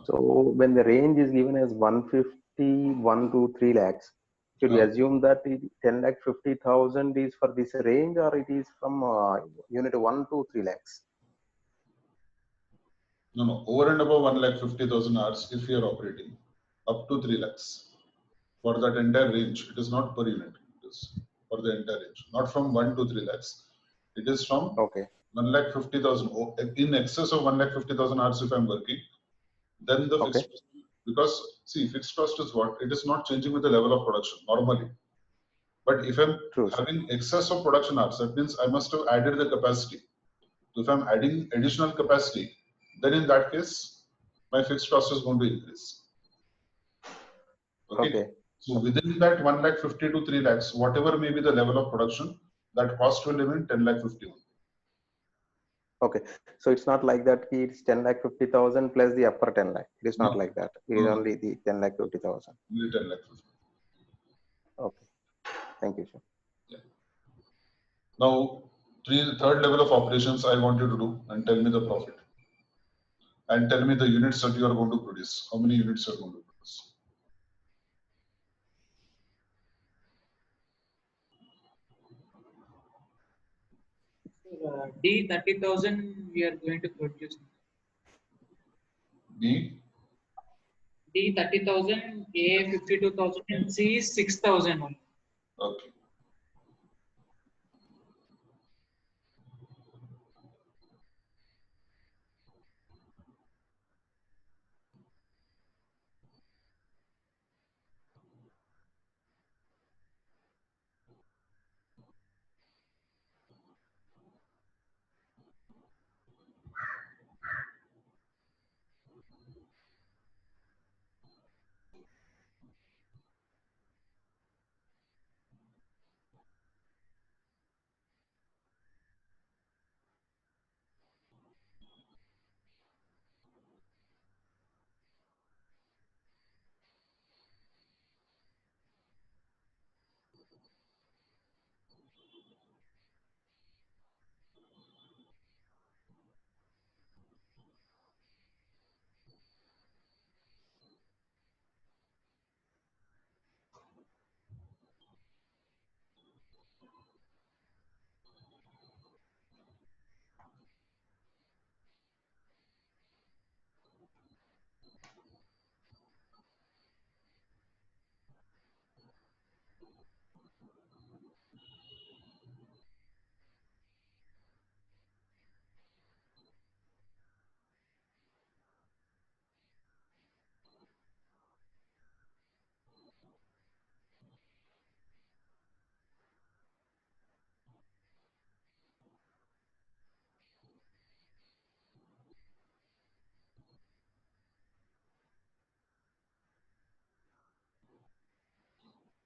So when the range is given as 151 to 3 lakhs, should we assume that 10 lakh 50,000 is for this range, or it is from unit 1 to 3 lakhs? No. Over and above 1,50,000 hours, if you are operating up to 3 lakhs for that entire range, it is not per unit. It is for the entire range, not from 1 to 3 lakhs. It is from Okay. 1,50,000 in excess of 1,50,000 hours if I'm working. Then the fixed cost, because see, fixed cost is what? It is not changing with the level of production normally. But if I'm having excess of production hours, that means I must have added the capacity. So if I'm adding additional capacity, then in that case, my fixed cost is going to increase. Okay. So within that 1,50,000 to 3 lakhs, whatever may be the level of production, that cost will remain 10,51,000. Okay. So it's not like that. It's 10 lakh 50,000 plus the upper 10 lakh. It is not like that. It is only the 10 lakh 50,000. Only 10,50,000. Okay. Thank you, sir. Yeah. Now, third level of operations I want you to do and tell me the profit. And tell me the units that you are going to produce. How many units you are going to produce? D 30,000 we are going to produce. B? D 30,000, A 52,000, and C is 6,000 only. Okay.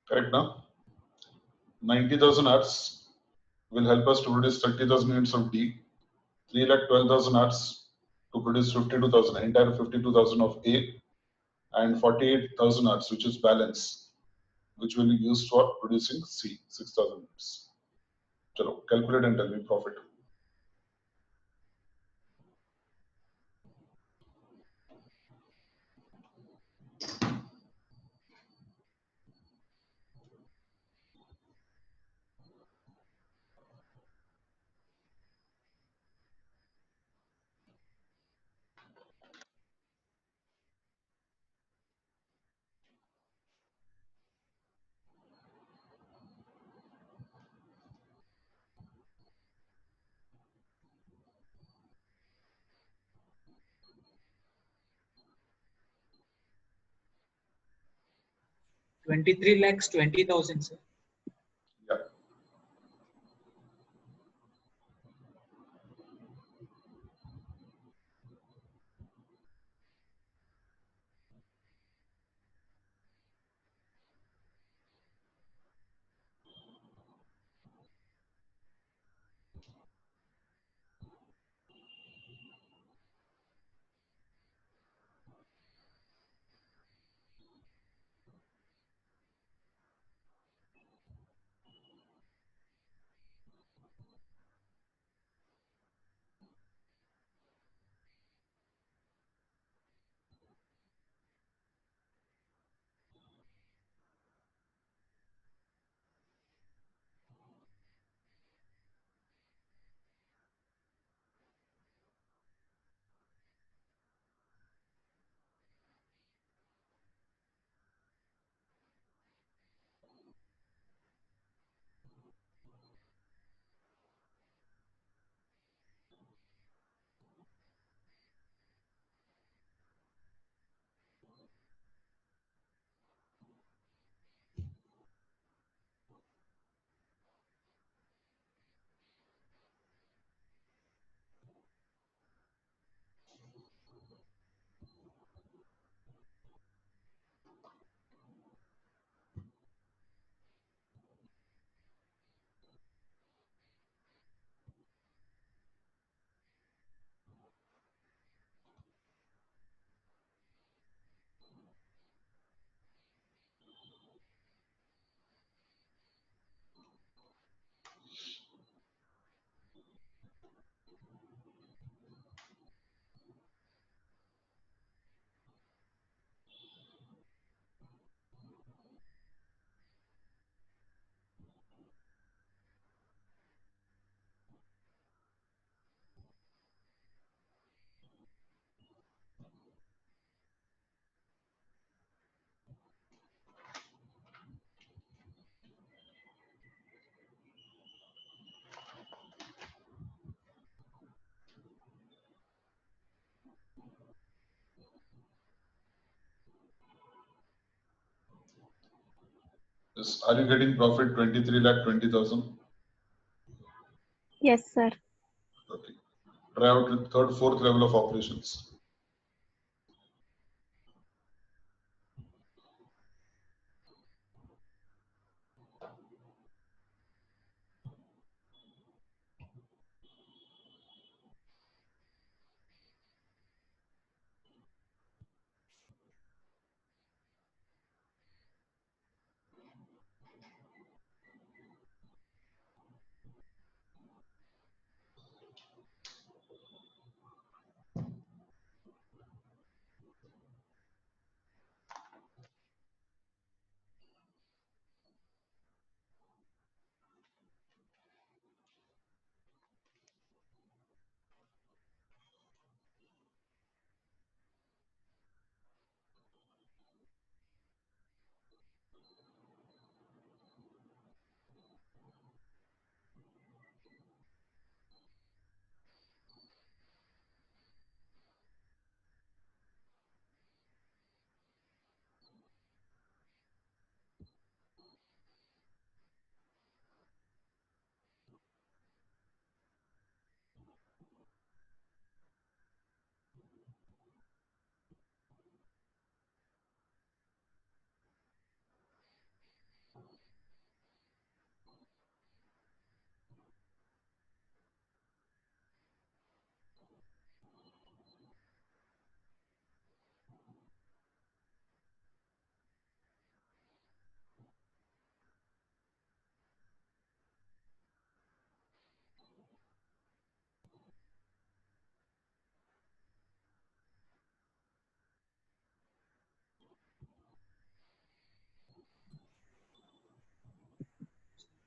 Correct now? 90,000 hours will help us to produce 30,000 units of D. 3,12,000 hours to produce 52,000, entire 52,000 of A, and 48,000 hours, which is balance, which will be used for producing C, 6,000 units. Chalo, calculate and tell me profit. $23 lakhs 20,000, sir. Yeah. Are you getting profit 23 lakh 20,000? Yes, sir. Okay. Try out with third, fourth level of operations.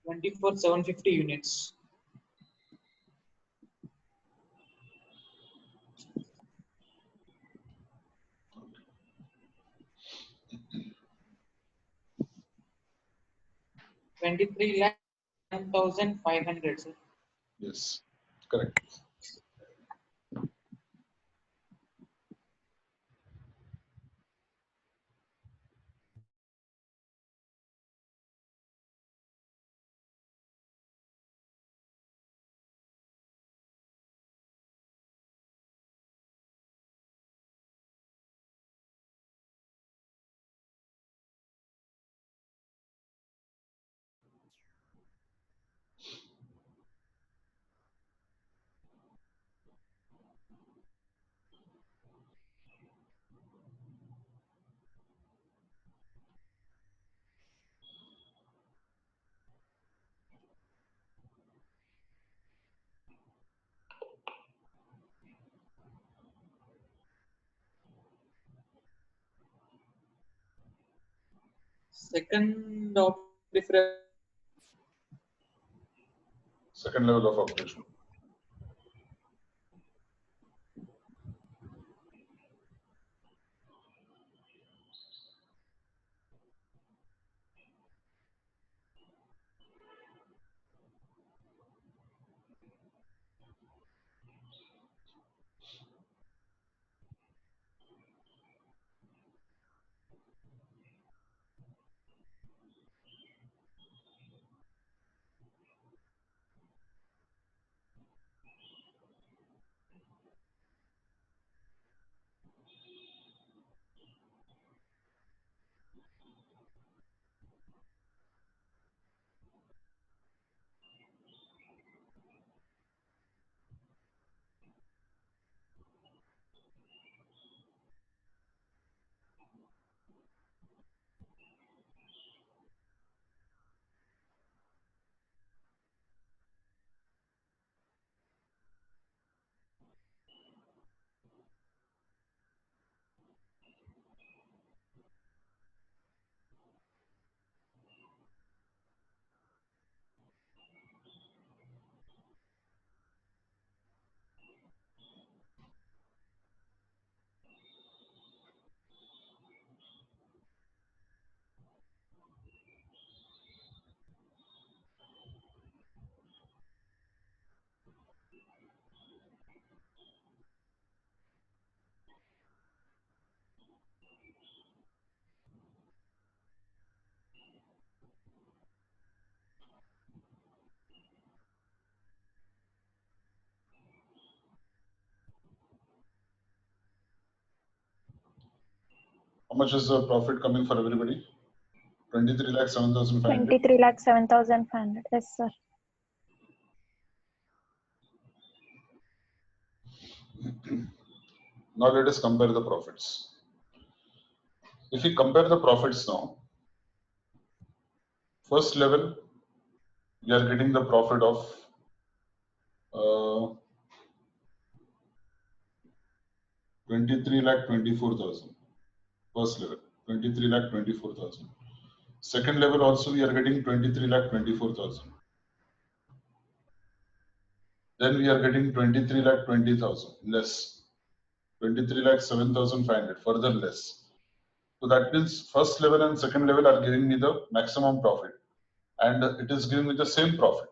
Twenty-four 750 units. Twenty-three lakh 1,500, sir. Yes, correct. Second difference. Second level of operation. How much is the profit coming for everybody? 23,07,500. 23,07,500. Yes, sir. Now let us compare the profits. If we compare the profits now, first level, we are getting the profit of 23,24,000. First level, 23,24,000. Second level also we are getting 23,24,000. Then we are getting 23,20,000 less. 23,07,500 further less. So that means first level and second level are giving me the maximum profit, and it is giving me the same profit.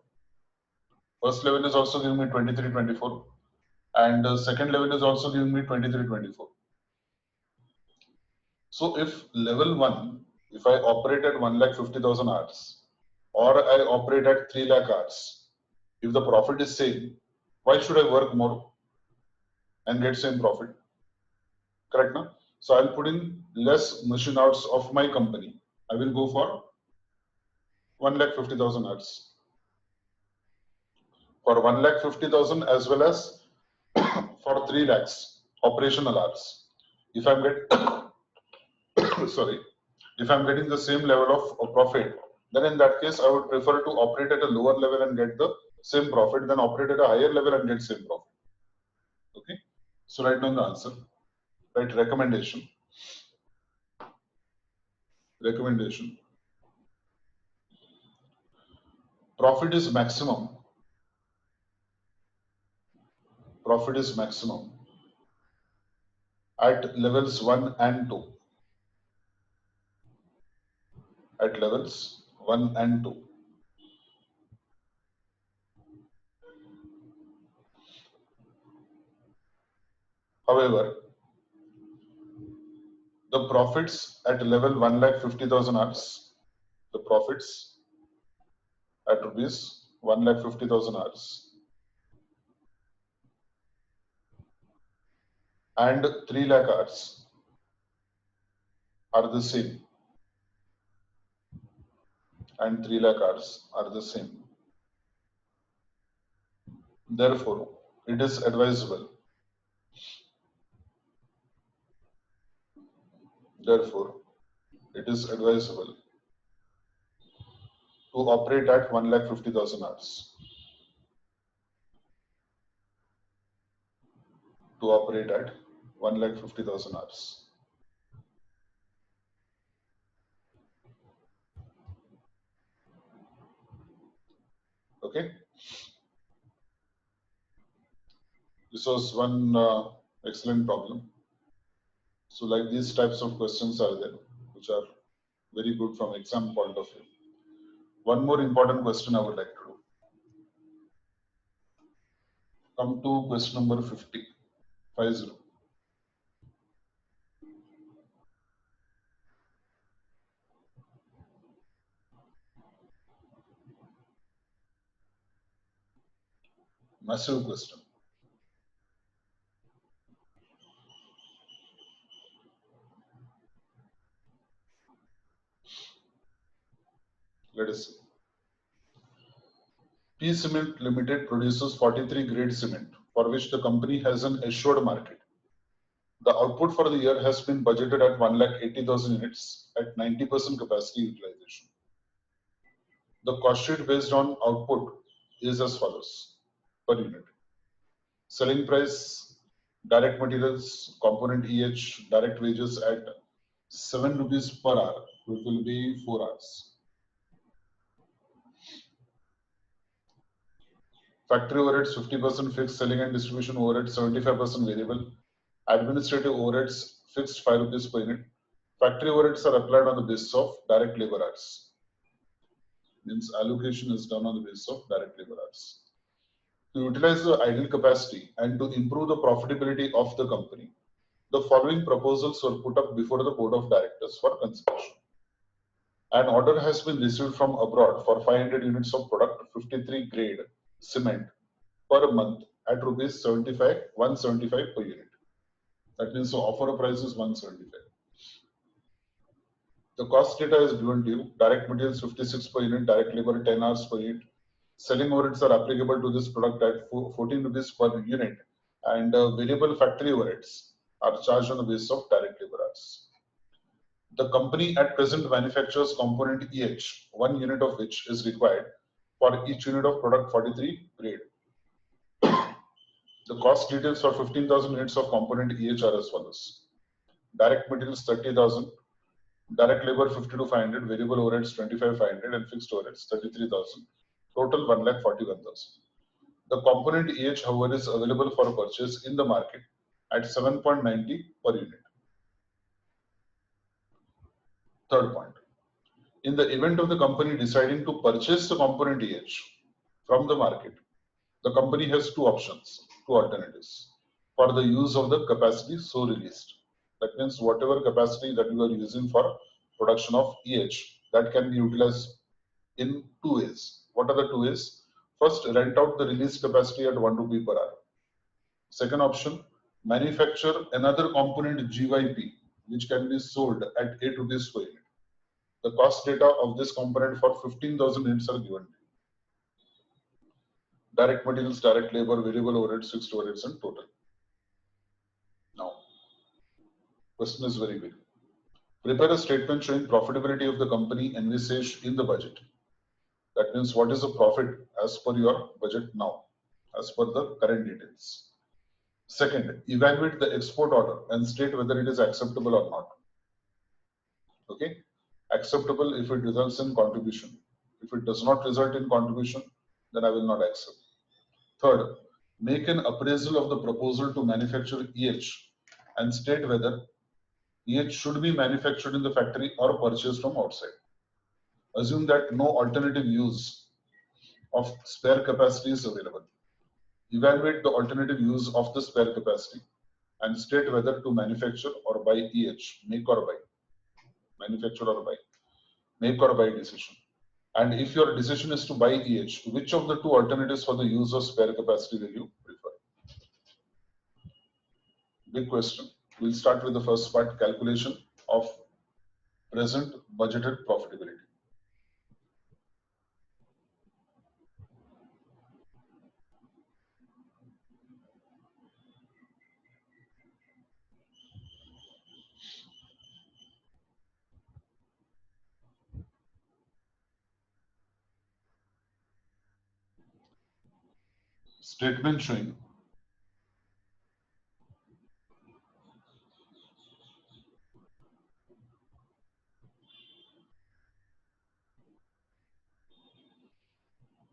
First level is also giving me 23,24, and second level is also giving me 23,24. So if level 1, if I operate at 1,50,000 hours or I operate at 3 lakh hours, if the profit is same, why should I work more and get same profit? Correct now? So I'll put in less machine hours of my company. I will go for 1,50,000 hours. For 1,50,000 as well as for 3 lakhs operational hours. If I'm sorry, if I'm getting the same level of profit, then in that case I would prefer to operate at a lower level and get the same profit than operate at a higher level and get same profit. Okay, so write down the answer. Write recommendation. Recommendation. Profit is maximum. Profit is maximum at levels 1 and 2. At levels 1 and 2. However, the profits at level 1,50,000 hours, the profits at rupees 1,50,000 hours and 3 lakh hours are the same. And 3 lakh hours are the same. Therefore, it is advisable. Therefore, it is advisable to operate at 1,50,000 hours. To operate at 1,50,000 hours. Okay. This was one excellent problem. So like these types of questions are there, which are very good from exam point of view. One more important question I would like to do. Come to question number 50. 50. Massive question. Let us see. P Cement Limited produces 43 grade cement for which the company has an assured market. The output for the year has been budgeted at 1,80,000 units at 90% capacity utilization. The cost sheet based on output is as follows per unit. Selling price, direct materials, component EH, direct wages at 7 rupees per hour, which will be 4 hours. Factory overheads 50% fixed, selling and distribution overheads 75% variable. Administrative overheads fixed 5 rupees per unit. Factory overheads are applied on the basis of direct labor hours. Means allocation is done on the basis of direct labor hours. To utilize the idle capacity and to improve the profitability of the company, the following proposals were put up before the board of directors for consideration. An order has been received from abroad for 500 units of product 53 grade cement per month at rupees 175 per unit. That means the offer price is 175. The cost data is given to you. Direct materials 56 per unit, direct labor 10 hours per unit. Selling overheads are applicable to this product at 14 rupees per unit, and variable factory overheads are charged on the basis of direct labor hours. The company at present manufactures component EH, 1 unit of which is required for each unit of product 43 grade. The cost details for 15,000 units of component EH are as follows. Direct materials 30,000, direct labor 52,500, variable overheads 25,500, and fixed overheads 33,000. Total 1,41,000. The component EH, however, is available for purchase in the market at 7.90 per unit. Third point. In the event of the company deciding to purchase the component EH from the market, the company has two options, two alternatives for the use of the capacity so released. That means whatever capacity that you are using for production of EH, that can be utilized in two ways. What are the two ways? First, rent out the released capacity at 1 rupee per hour. Second option, manufacture another component GYP, which can be sold at 8 rupees per unit. The cost data of this component for 15,000 units are given. Direct materials, direct labor, variable overheads, fixed overheads, and total. Now, question is very big. Prepare a statement showing profitability of the company envisaged in the budget. That means what is the profit as per your budget now, as per the current details. Second, evaluate the export order and state whether it is acceptable or not. Okay, acceptable if it results in contribution. If it does not result in contribution, then I will not accept. Third, make an appraisal of the proposal to manufacture EH and state whether EH should be manufactured in the factory or purchased from outside. Assume that no alternative use of spare capacity is available. Evaluate the alternative use of the spare capacity and state whether to manufacture or buy EH, make or buy, manufacture or buy, make or buy decision. And if your decision is to buy EH, which of the two alternatives for the use of spare capacity will you prefer? Big question. We'll start with the first part, calculation of present budgeted profitability. Statement showing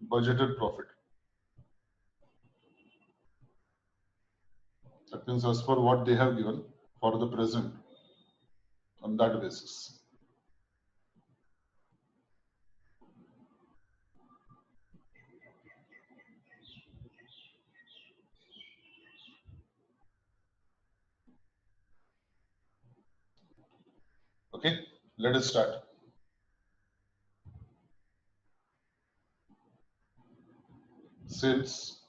budgeted profit. That means as per what they have given for the present on that basis. Okay, let us start. Sales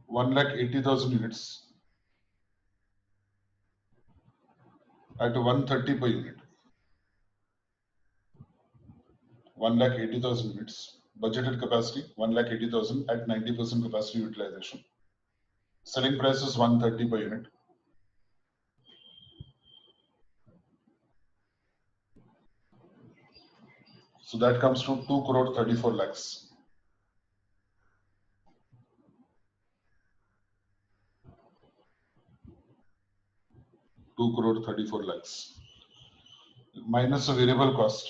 1,80,000 units at 130 per unit. 1,80,000 units. Budgeted capacity 1,80,000 at 90% capacity utilization. Selling price is 130 per unit. So that comes to 2 crore 34 lakhs. 2 crore 34 lakhs. Minus a variable cost.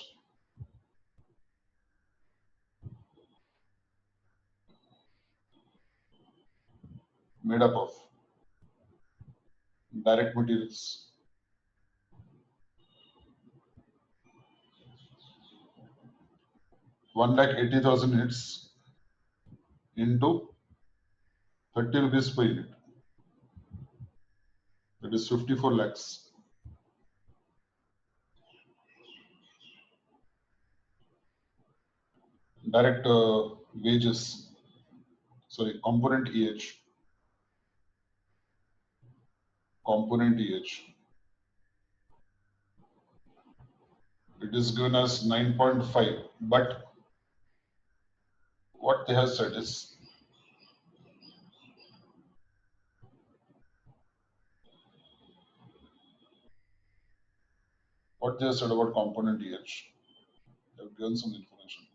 Made up of direct materials, $1,80,000 units into 30 rupees per unit. That is 54 lakhs. Direct wages, sorry, component EH. Component EH. It is given as 9.5, but what they have said is what they have said about component EH. They have given some information.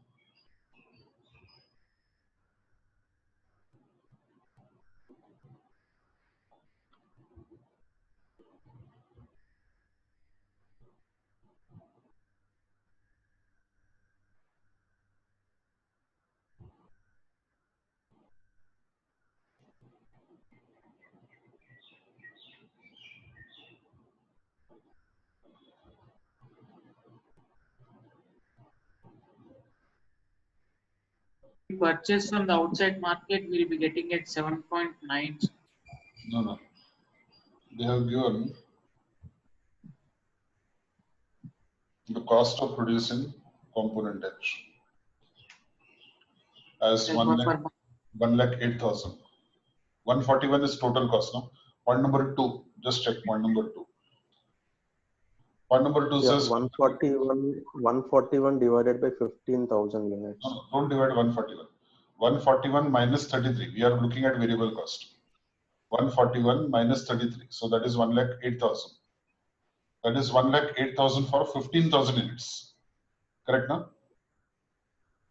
Purchase from the outside market, we'll be getting at 7.9. No. They have given the cost of producing component H as 1,08,000. 141 is total cost. No? Point number 2, just check point number 2. Point number 2 says 141 divided by 15,000 units. No, don't divide 141. 141 minus 33. We are looking at variable cost. 141 minus 33. So that is 1,08,000. That is 1,08,000 for 15,000 units. Correct, now?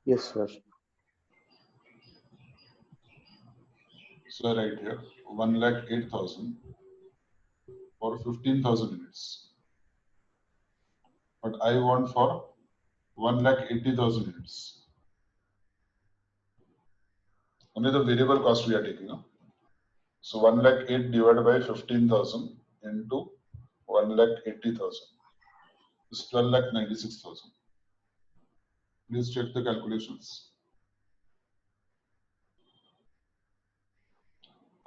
Yes, sir. So right here, 1,08,000 for 15,000 units. But I want for 1,80,000 units. Only the variable cost we are taking. Huh? So 1,08,000 divided by 15,000 into 1,80,000 is 12,96,000. Please check the calculations.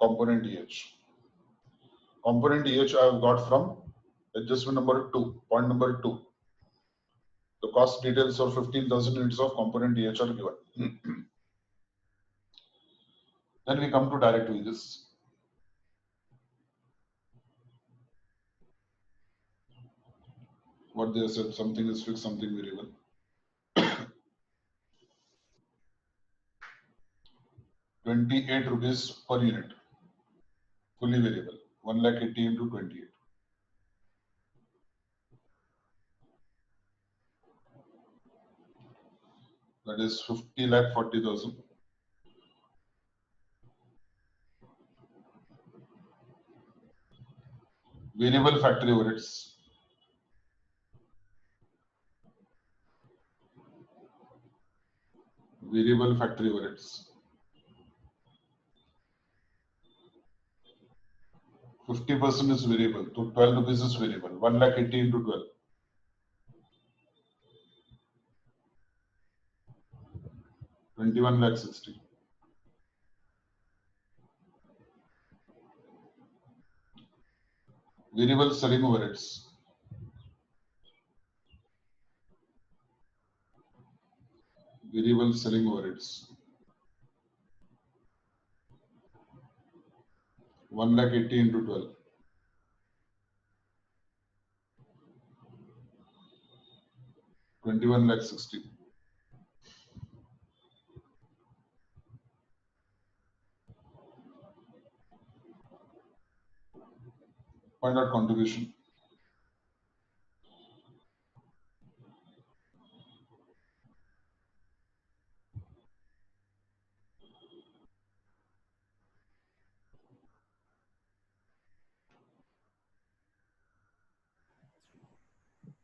Component EH. Component EH I have got from adjustment number 2, point number 2. The cost details of 15,000 units of component EH are given. Then we come to direct wages. What they said, something is fixed, something variable. 28 rupees per unit, fully variable. 1,80,000 into 28. That is 50,40,000. Variable factory overheads. Variable factory overheads. 50% is variable, so 12 rupees is variable. 1,80,000 into 12. 21,60,000. Variable selling overheads. Variable selling overheads. 1,80,000 into 12. 21,60,000. Find out contribution.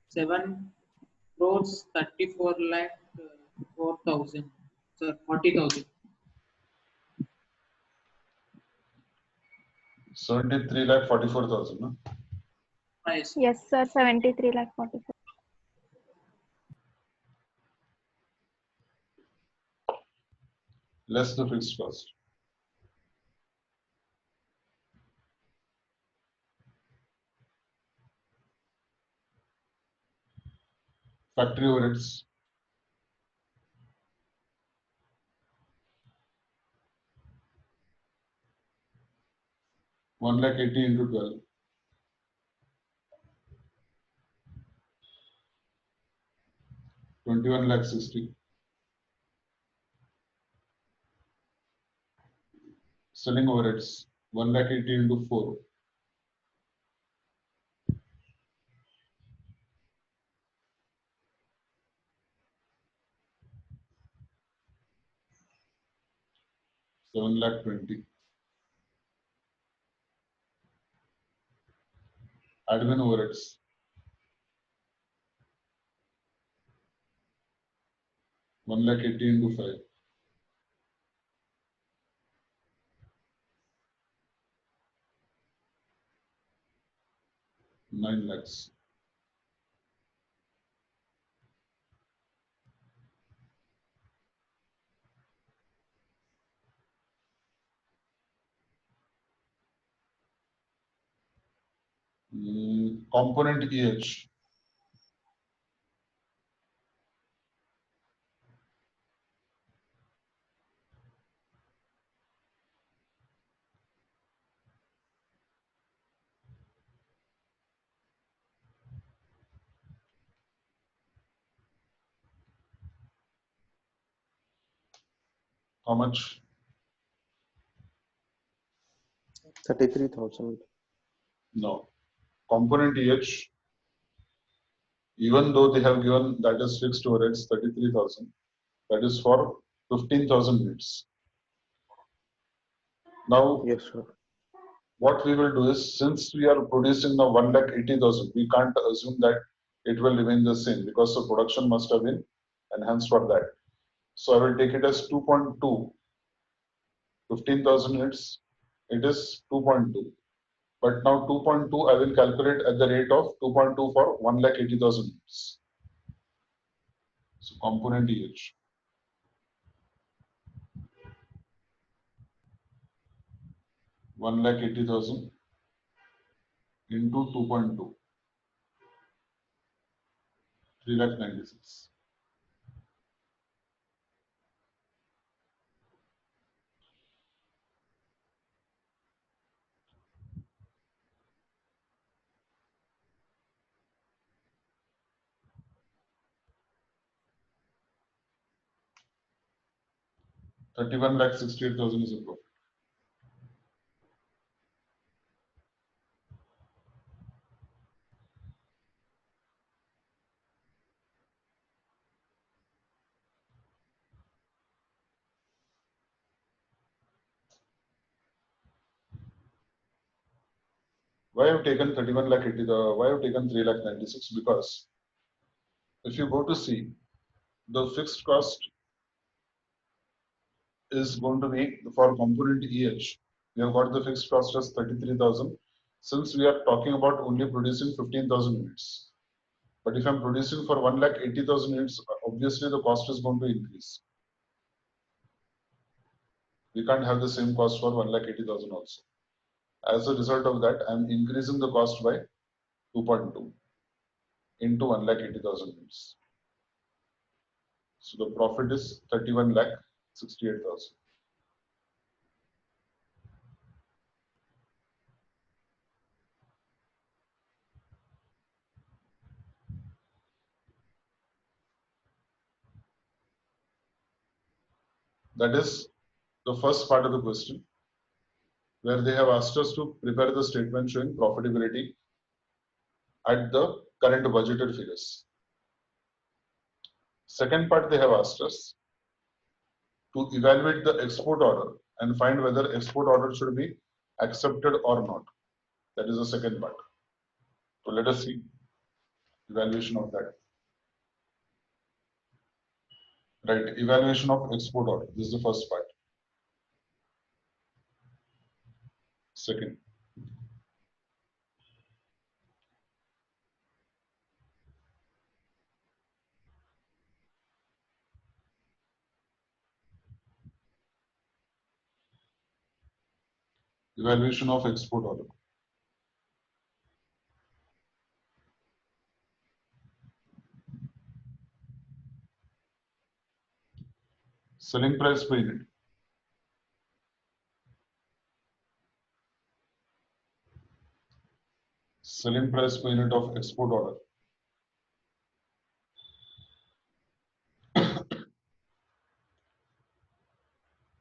Seven crores 34 lakh 4,000. Sir, 40,000. 73,44,000. No? Nice. Yes, sir. 73 lakh 44. Less the fixed cost. Factory overheads. One lakh 80 into 12. 21 lakh 60. Selling overheads 1 lakh 80 into 4. 7 lakh 20. Admin overheads 1 lakh 80 into 5. 9 lakhs. Component EH. How much? 33,000. No. Component EH, even though they have given that is fixed overheads 33,000, that is for 15,000 units. Now, Yes, sir. what we will do is, since we are producing now 1 lakh 80,000, we can't assume that it will remain the same because the production must have been enhanced for that. So I will take it as 2.2, 15,000 units, it is 2.2. But now 2.2 I will calculate at the rate of 2.2 for 1 lakh 80,000 units. So component EH. 1 lakh 80,000 into 2.2, 3 lakh 96. Thirty-one lakh 68,000 is a profit. Why have taken 31 lakh 80? Why have taken 3 lakh 96? Because if you go to see, the fixed cost is going to be for component EH. We have got the fixed cost as 33,000. Since we are talking about only producing 15,000 units. But if I'm producing for 1 lakh 80,000 units, obviously the cost is going to increase. We can't have the same cost for 1 lakh 80,000 also. As a result of that, I'm increasing the cost by 2.2 into 1 lakh 80,000 units. So the profit is 31 lakh 68,000. That is the first part of the question, where they have asked us to prepare the statement showing profitability at the current budgeted figures. Second part, they have asked us to evaluate the export order and find whether export order should be accepted or not. That is the second part. So let us see evaluation of that. Right, evaluation of export order. This is the first part. Second, evaluation of export order. Selling price per unit. Selling price per unit of export order.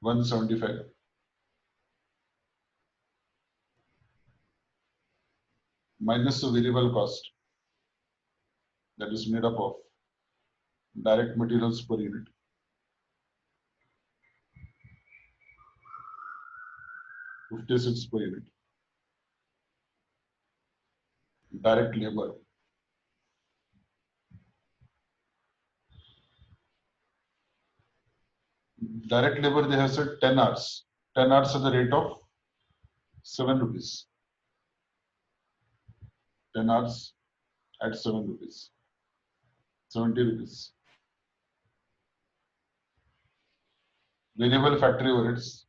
175 minus the variable cost that is made up of direct materials per unit, $56 per unit, direct labor, they have said 10 hours, 10 hours at the rate of 7 rupees, 10 hours at 7 rupees, 70 rupees. Variable factory overheads,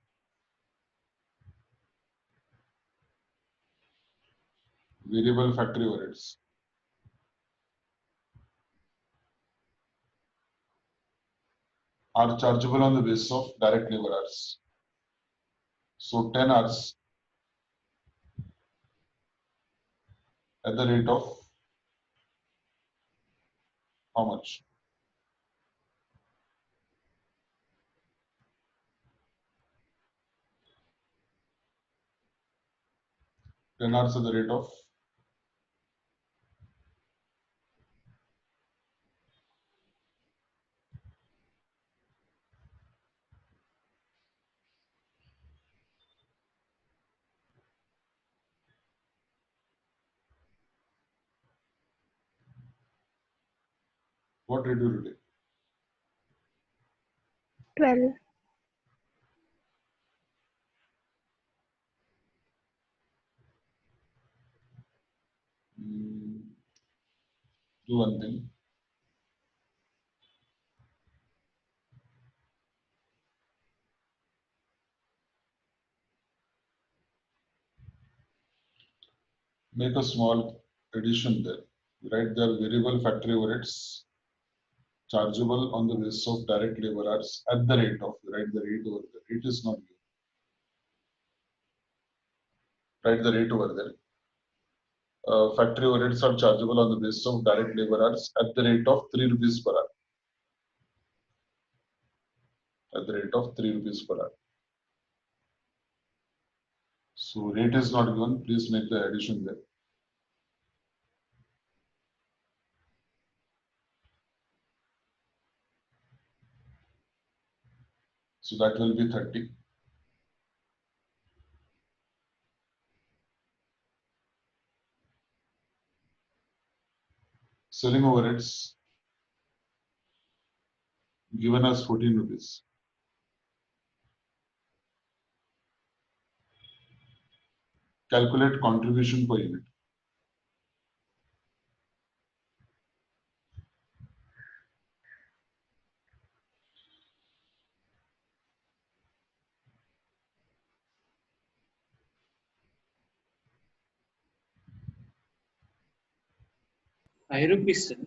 are chargeable on the basis of direct labor hours. So 10 hours at the rate of how much? Ten hours at the rate of what rate will you take? 12. Do one thing. Make a small addition there. Write their variable factory overheads chargeable on the basis of direct labor hours at the rate of, write the rate over there. Rate is not given. Write the rate over there. Factory overheads are chargeable on the basis of direct labor hours at the rate of 3 rupees per hour. At the rate of 3 rupees per hour. So rate is not given. Please make the addition there. So that will be 30. Selling overheads given as 14 rupees. Calculate contribution per unit. ₹5, sir.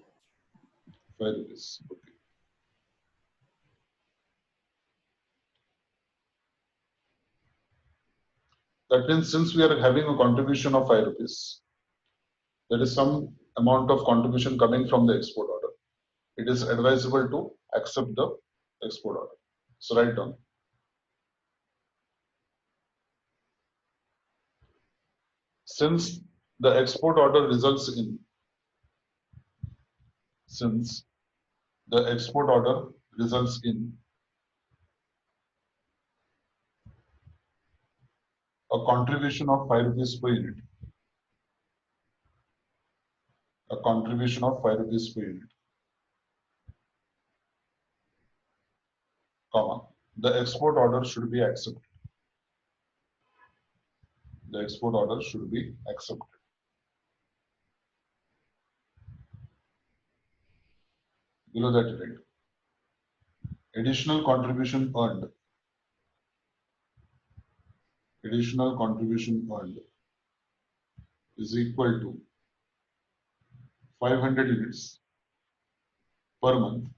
5 rupees. Okay. That means since we are having a contribution of 5 rupees, there is some amount of contribution coming from the export order. It is advisable to accept the export order. So write down. Since the export order results in a contribution of 5 rupees per unit. A contribution of 5 rupees per unit. Comma. The export order should be accepted. The export order should be accepted. Below that, right? Additional contribution earned. Additional contribution earned is equal to 500 units per month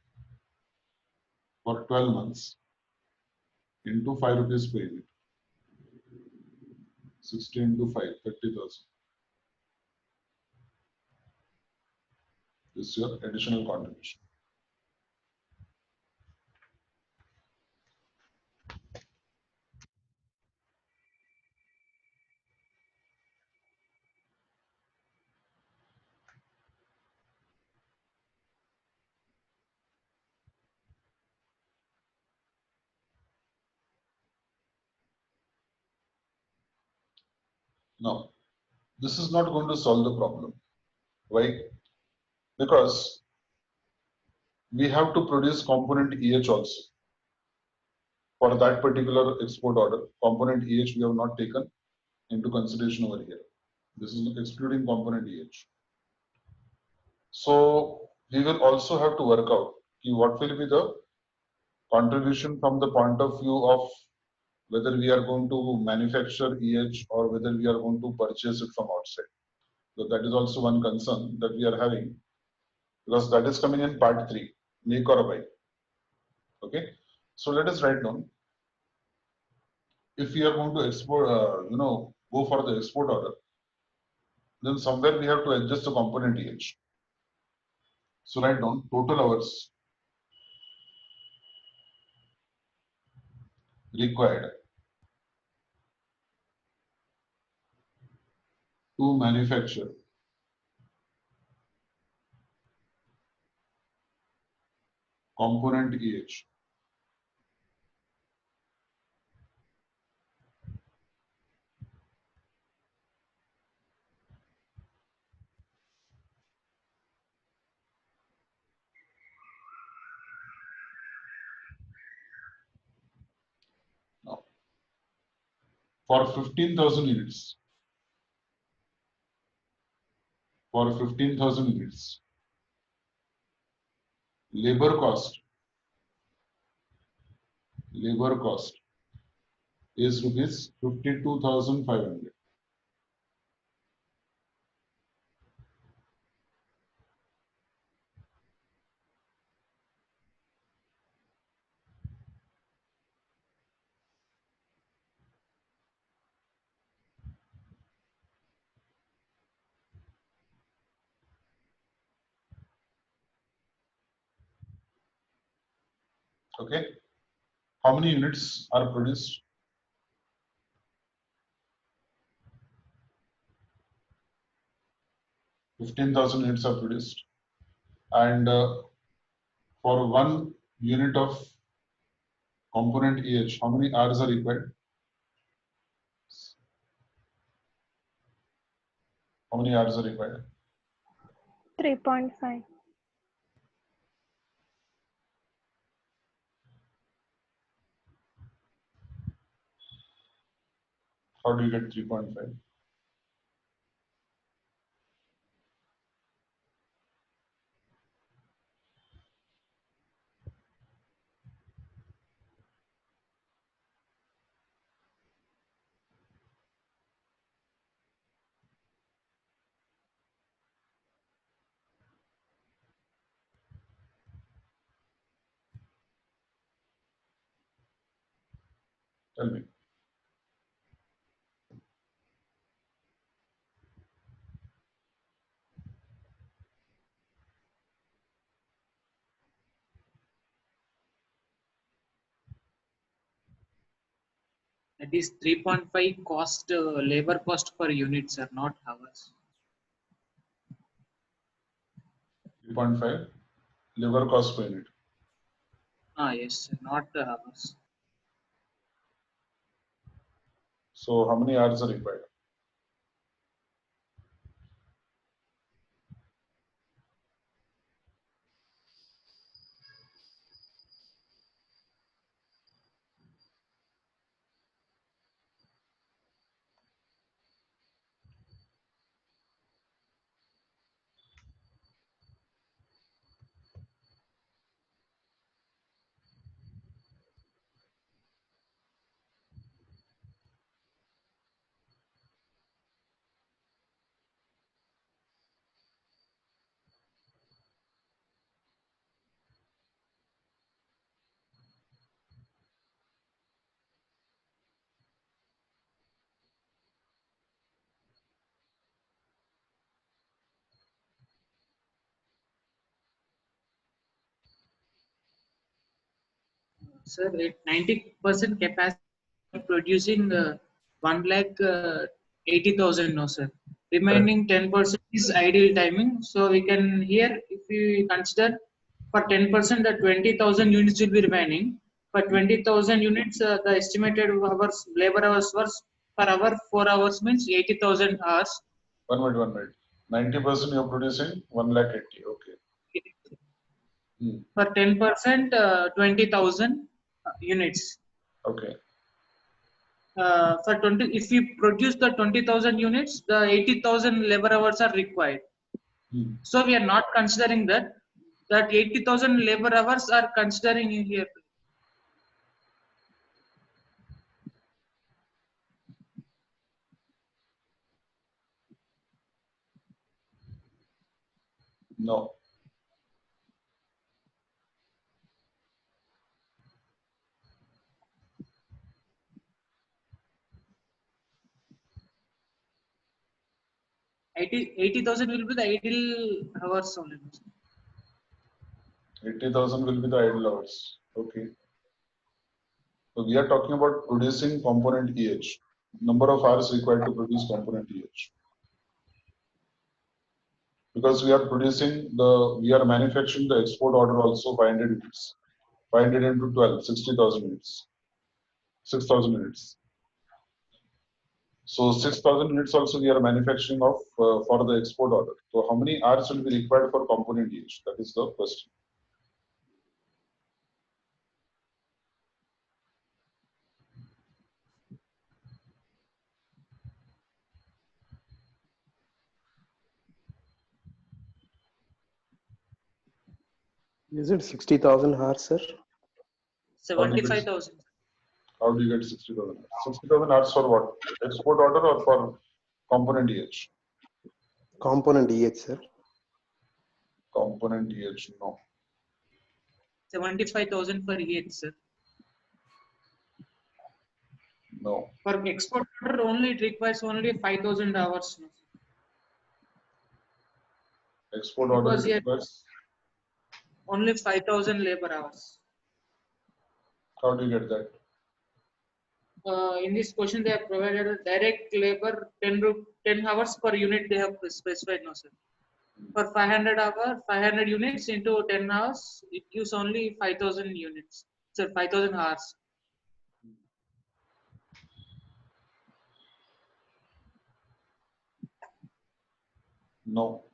for 12 months into 5 rupees per unit. 60 into 5, 30,000. This is your additional contribution. Now, this is not going to solve the problem. Why? Because we have to produce component EH also. For that particular export order, component EH we have not taken into consideration over here. This is excluding component EH. So we will also have to work out what will be the contribution from the point of view of whether we are going to manufacture EH or whether we are going to purchase it from outside. So that is also one concern that we are having, because that is coming in part 3, make or buy. Okay, so let us write down. If we are going to export, go for the export order, then somewhere we have to adjust the component EH. So write down total hours required to manufacture component EH. Now, for 15,000 units, labor cost is rupees 52,500. Okay, how many units are produced? 15,000 units are produced, and for 1 unit of component EH, how many hours are required? How many hours are required? 3.5. How do you get 3.5? Tell me. That is 3.5 cost, labor cost per unit, sir, not hours. 3.5 labor cost per unit. Yes, sir, not hours. So how many hours are required? Sir, at 90% capacity producing 1 lakh 80,000, no, sir. Remaining 10% is ideal timing. So we can here, if we consider for 10%, the 20,000 units will be remaining. For 20,000 units, the estimated hours, labor hours was per hour, 4 hours means 80,000 hours. 1 minute. 90% you're producing 1,80,000. Okay. For 10%, 20,000 units. Okay. For 20, if we produce the 20,000 units, the 80,000 labor hours are required. So we are not considering that. That 80,000 labor hours are considering in here. No. Eighty thousand will be the idle hours only. 80,000 will be the idle hours. Okay. So we are talking about producing component EH. Number of hours required to produce component EH. Because we are manufacturing the export order also 500 units. 500 into 12, 60,000 units. 6,000 units. So 6,000 units also we are manufacturing of for the export order. So how many hours will be required for component EH? That is the question. Is it 60,000 hours, sir? 75,000. How do you get 60,000? 60,000 hours for what? Export order or for component EH? Component EH, sir. Component EH, no. 75,000 for EH, sir. No. For export order only, it requires only 5,000 hours. Export order Because here requires. only 5,000 labor hours. How do you get that? In this question, they have provided a direct labor 10 hours per unit. They have specified, no sir. For 500 units into 10 hours, it gives only 5,000 units. So 5,000 hours. No.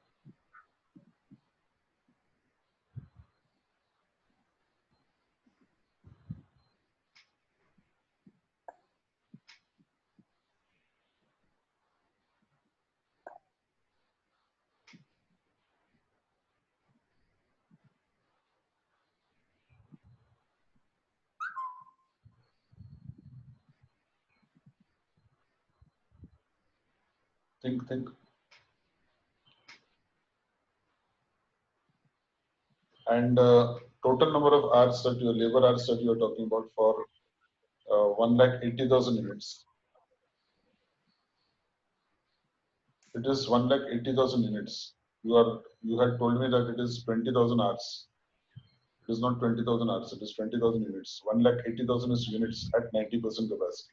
Think. And total number of hours that your labor hours that you are talking about for 1,80,000 units. It is 1,80,000 units. You had told me that it is 20,000 hours. It is not 20,000 hours. It is 20,000 units. 1,80,000 is units at 90% capacity.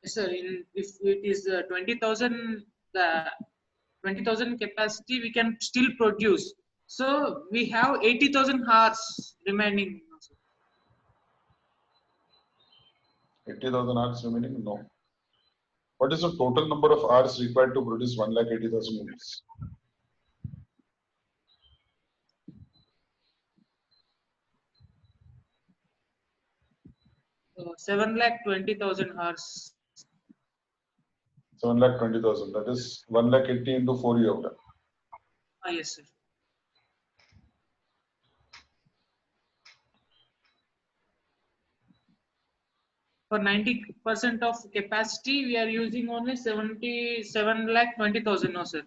Yes, sir. If it is 20,000, the 20,000 capacity, we can still produce. So we have 80,000 hours remaining. 80,000 hours remaining? No. What is the total number of hours required to produce 1,80,000 units? So 7,20,000 hours. 7,20,000. That is 1,80,000 into 4 you have done. Yes, sir. For 90% of capacity, we are using only 7,20,000, no, sir.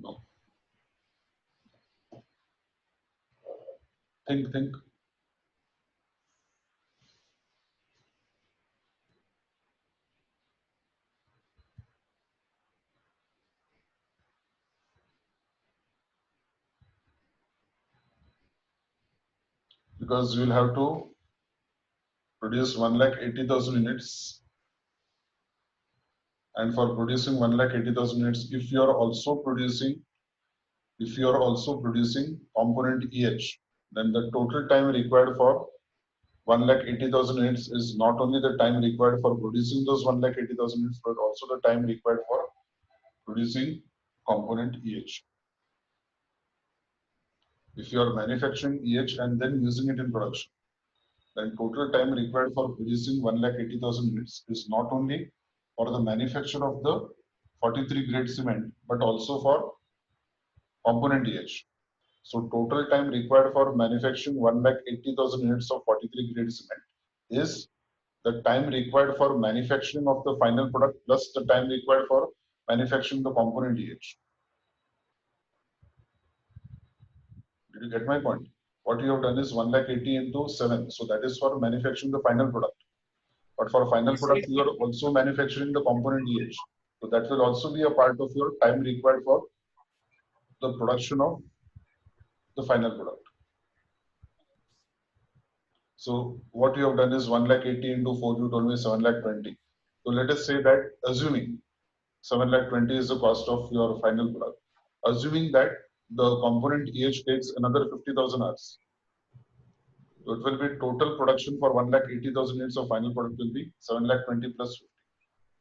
No. Think. Because you will have to produce 1,80,000 units. And for producing 1,80,000 units, if you are also producing component EH, then the total time required for 1,80,000 units is not only the time required for producing those 1,80,000 units, but also the time required for producing component EH. If you are manufacturing EH and then using it in production, then total time required for producing 1,80,000 units is not only for the manufacture of the 43 grade cement, but also for component EH. So total time required for manufacturing 1,80,000 units of 43 grade cement is the time required for manufacturing of the final product plus the time required for manufacturing the component EH. Did you get my point? What you have done is 1,80,000 into 7. So that is for manufacturing the final product. But for final product, you are also manufacturing the component EH. So that will also be a part of your time required for the production of the final product. So what you have done is 1,80,000 into 4, you told me 7,20,000. So let us say that assuming 7,20,000 is the cost of your final product, assuming that the component EH takes another 50,000 hours. So it will be total production for 1,80,000 units of final product will be 7,20,000 plus 50.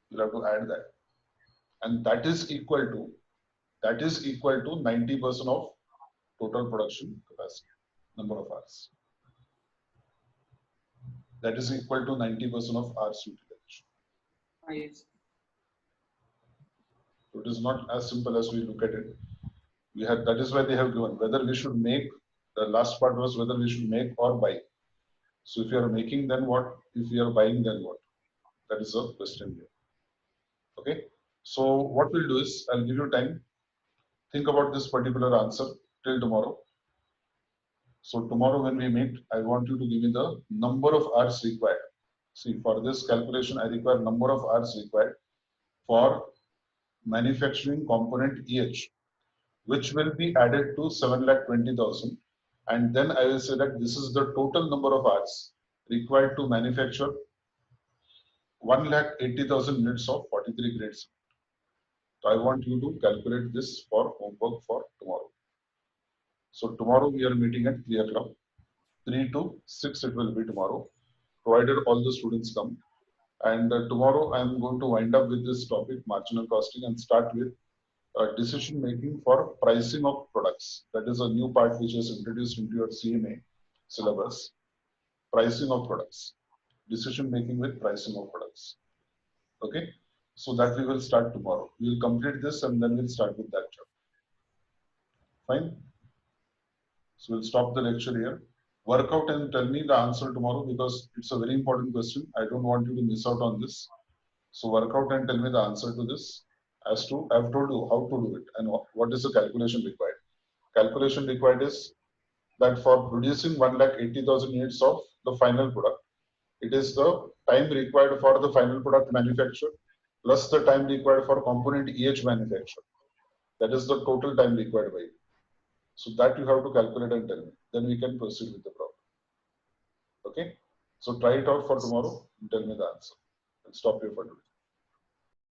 You'll have to add that. And that is equal to 90% of total production capacity, number of hours. That is equal to 90% of hours utilization. Yes. So it is not as simple as we look at it. We have, that is why they have given whether we should make, the last part was whether we should make or buy. So if you are making, then what? If you are buying, then what? That is a question here. Okay. So what we'll do is I'll give you time. Think about this particular answer till tomorrow. So tomorrow when we meet, I want you to give me the number of hours required. See, for this calculation, I require number of hours required for manufacturing component EH, which will be added to 7,20,000. And then I will say that this is the total number of hours required to manufacture 1,80,000 units of 43 grades. So I want you to calculate this for homework for tomorrow. So tomorrow we are meeting at 3 o'clock. 3 to 6 it will be tomorrow, provided all the students come. And tomorrow I am going to wind up with this topic, marginal costing, and start with decision making for pricing of products. That is a new part which is introduced into your CMA syllabus. Pricing of products. Decision making with pricing of products. Okay. So that we will start tomorrow. We will complete this and then we'll start with that chapter. Fine. So we'll stop the lecture here. Work out and tell me the answer tomorrow because it's a very important question. I don't want you to miss out on this. So work out and tell me the answer to this. As to, I've told you how to do it and what is the calculation required. Calculation required is that for producing 1,80,000 units of the final product, it is the time required for the final product manufacture plus the time required for component EH manufacture. That is the total time required by you. So that you have to calculate and tell me. Then we can proceed with the problem. Okay. So try it out for tomorrow and tell me the answer. And stop here for today.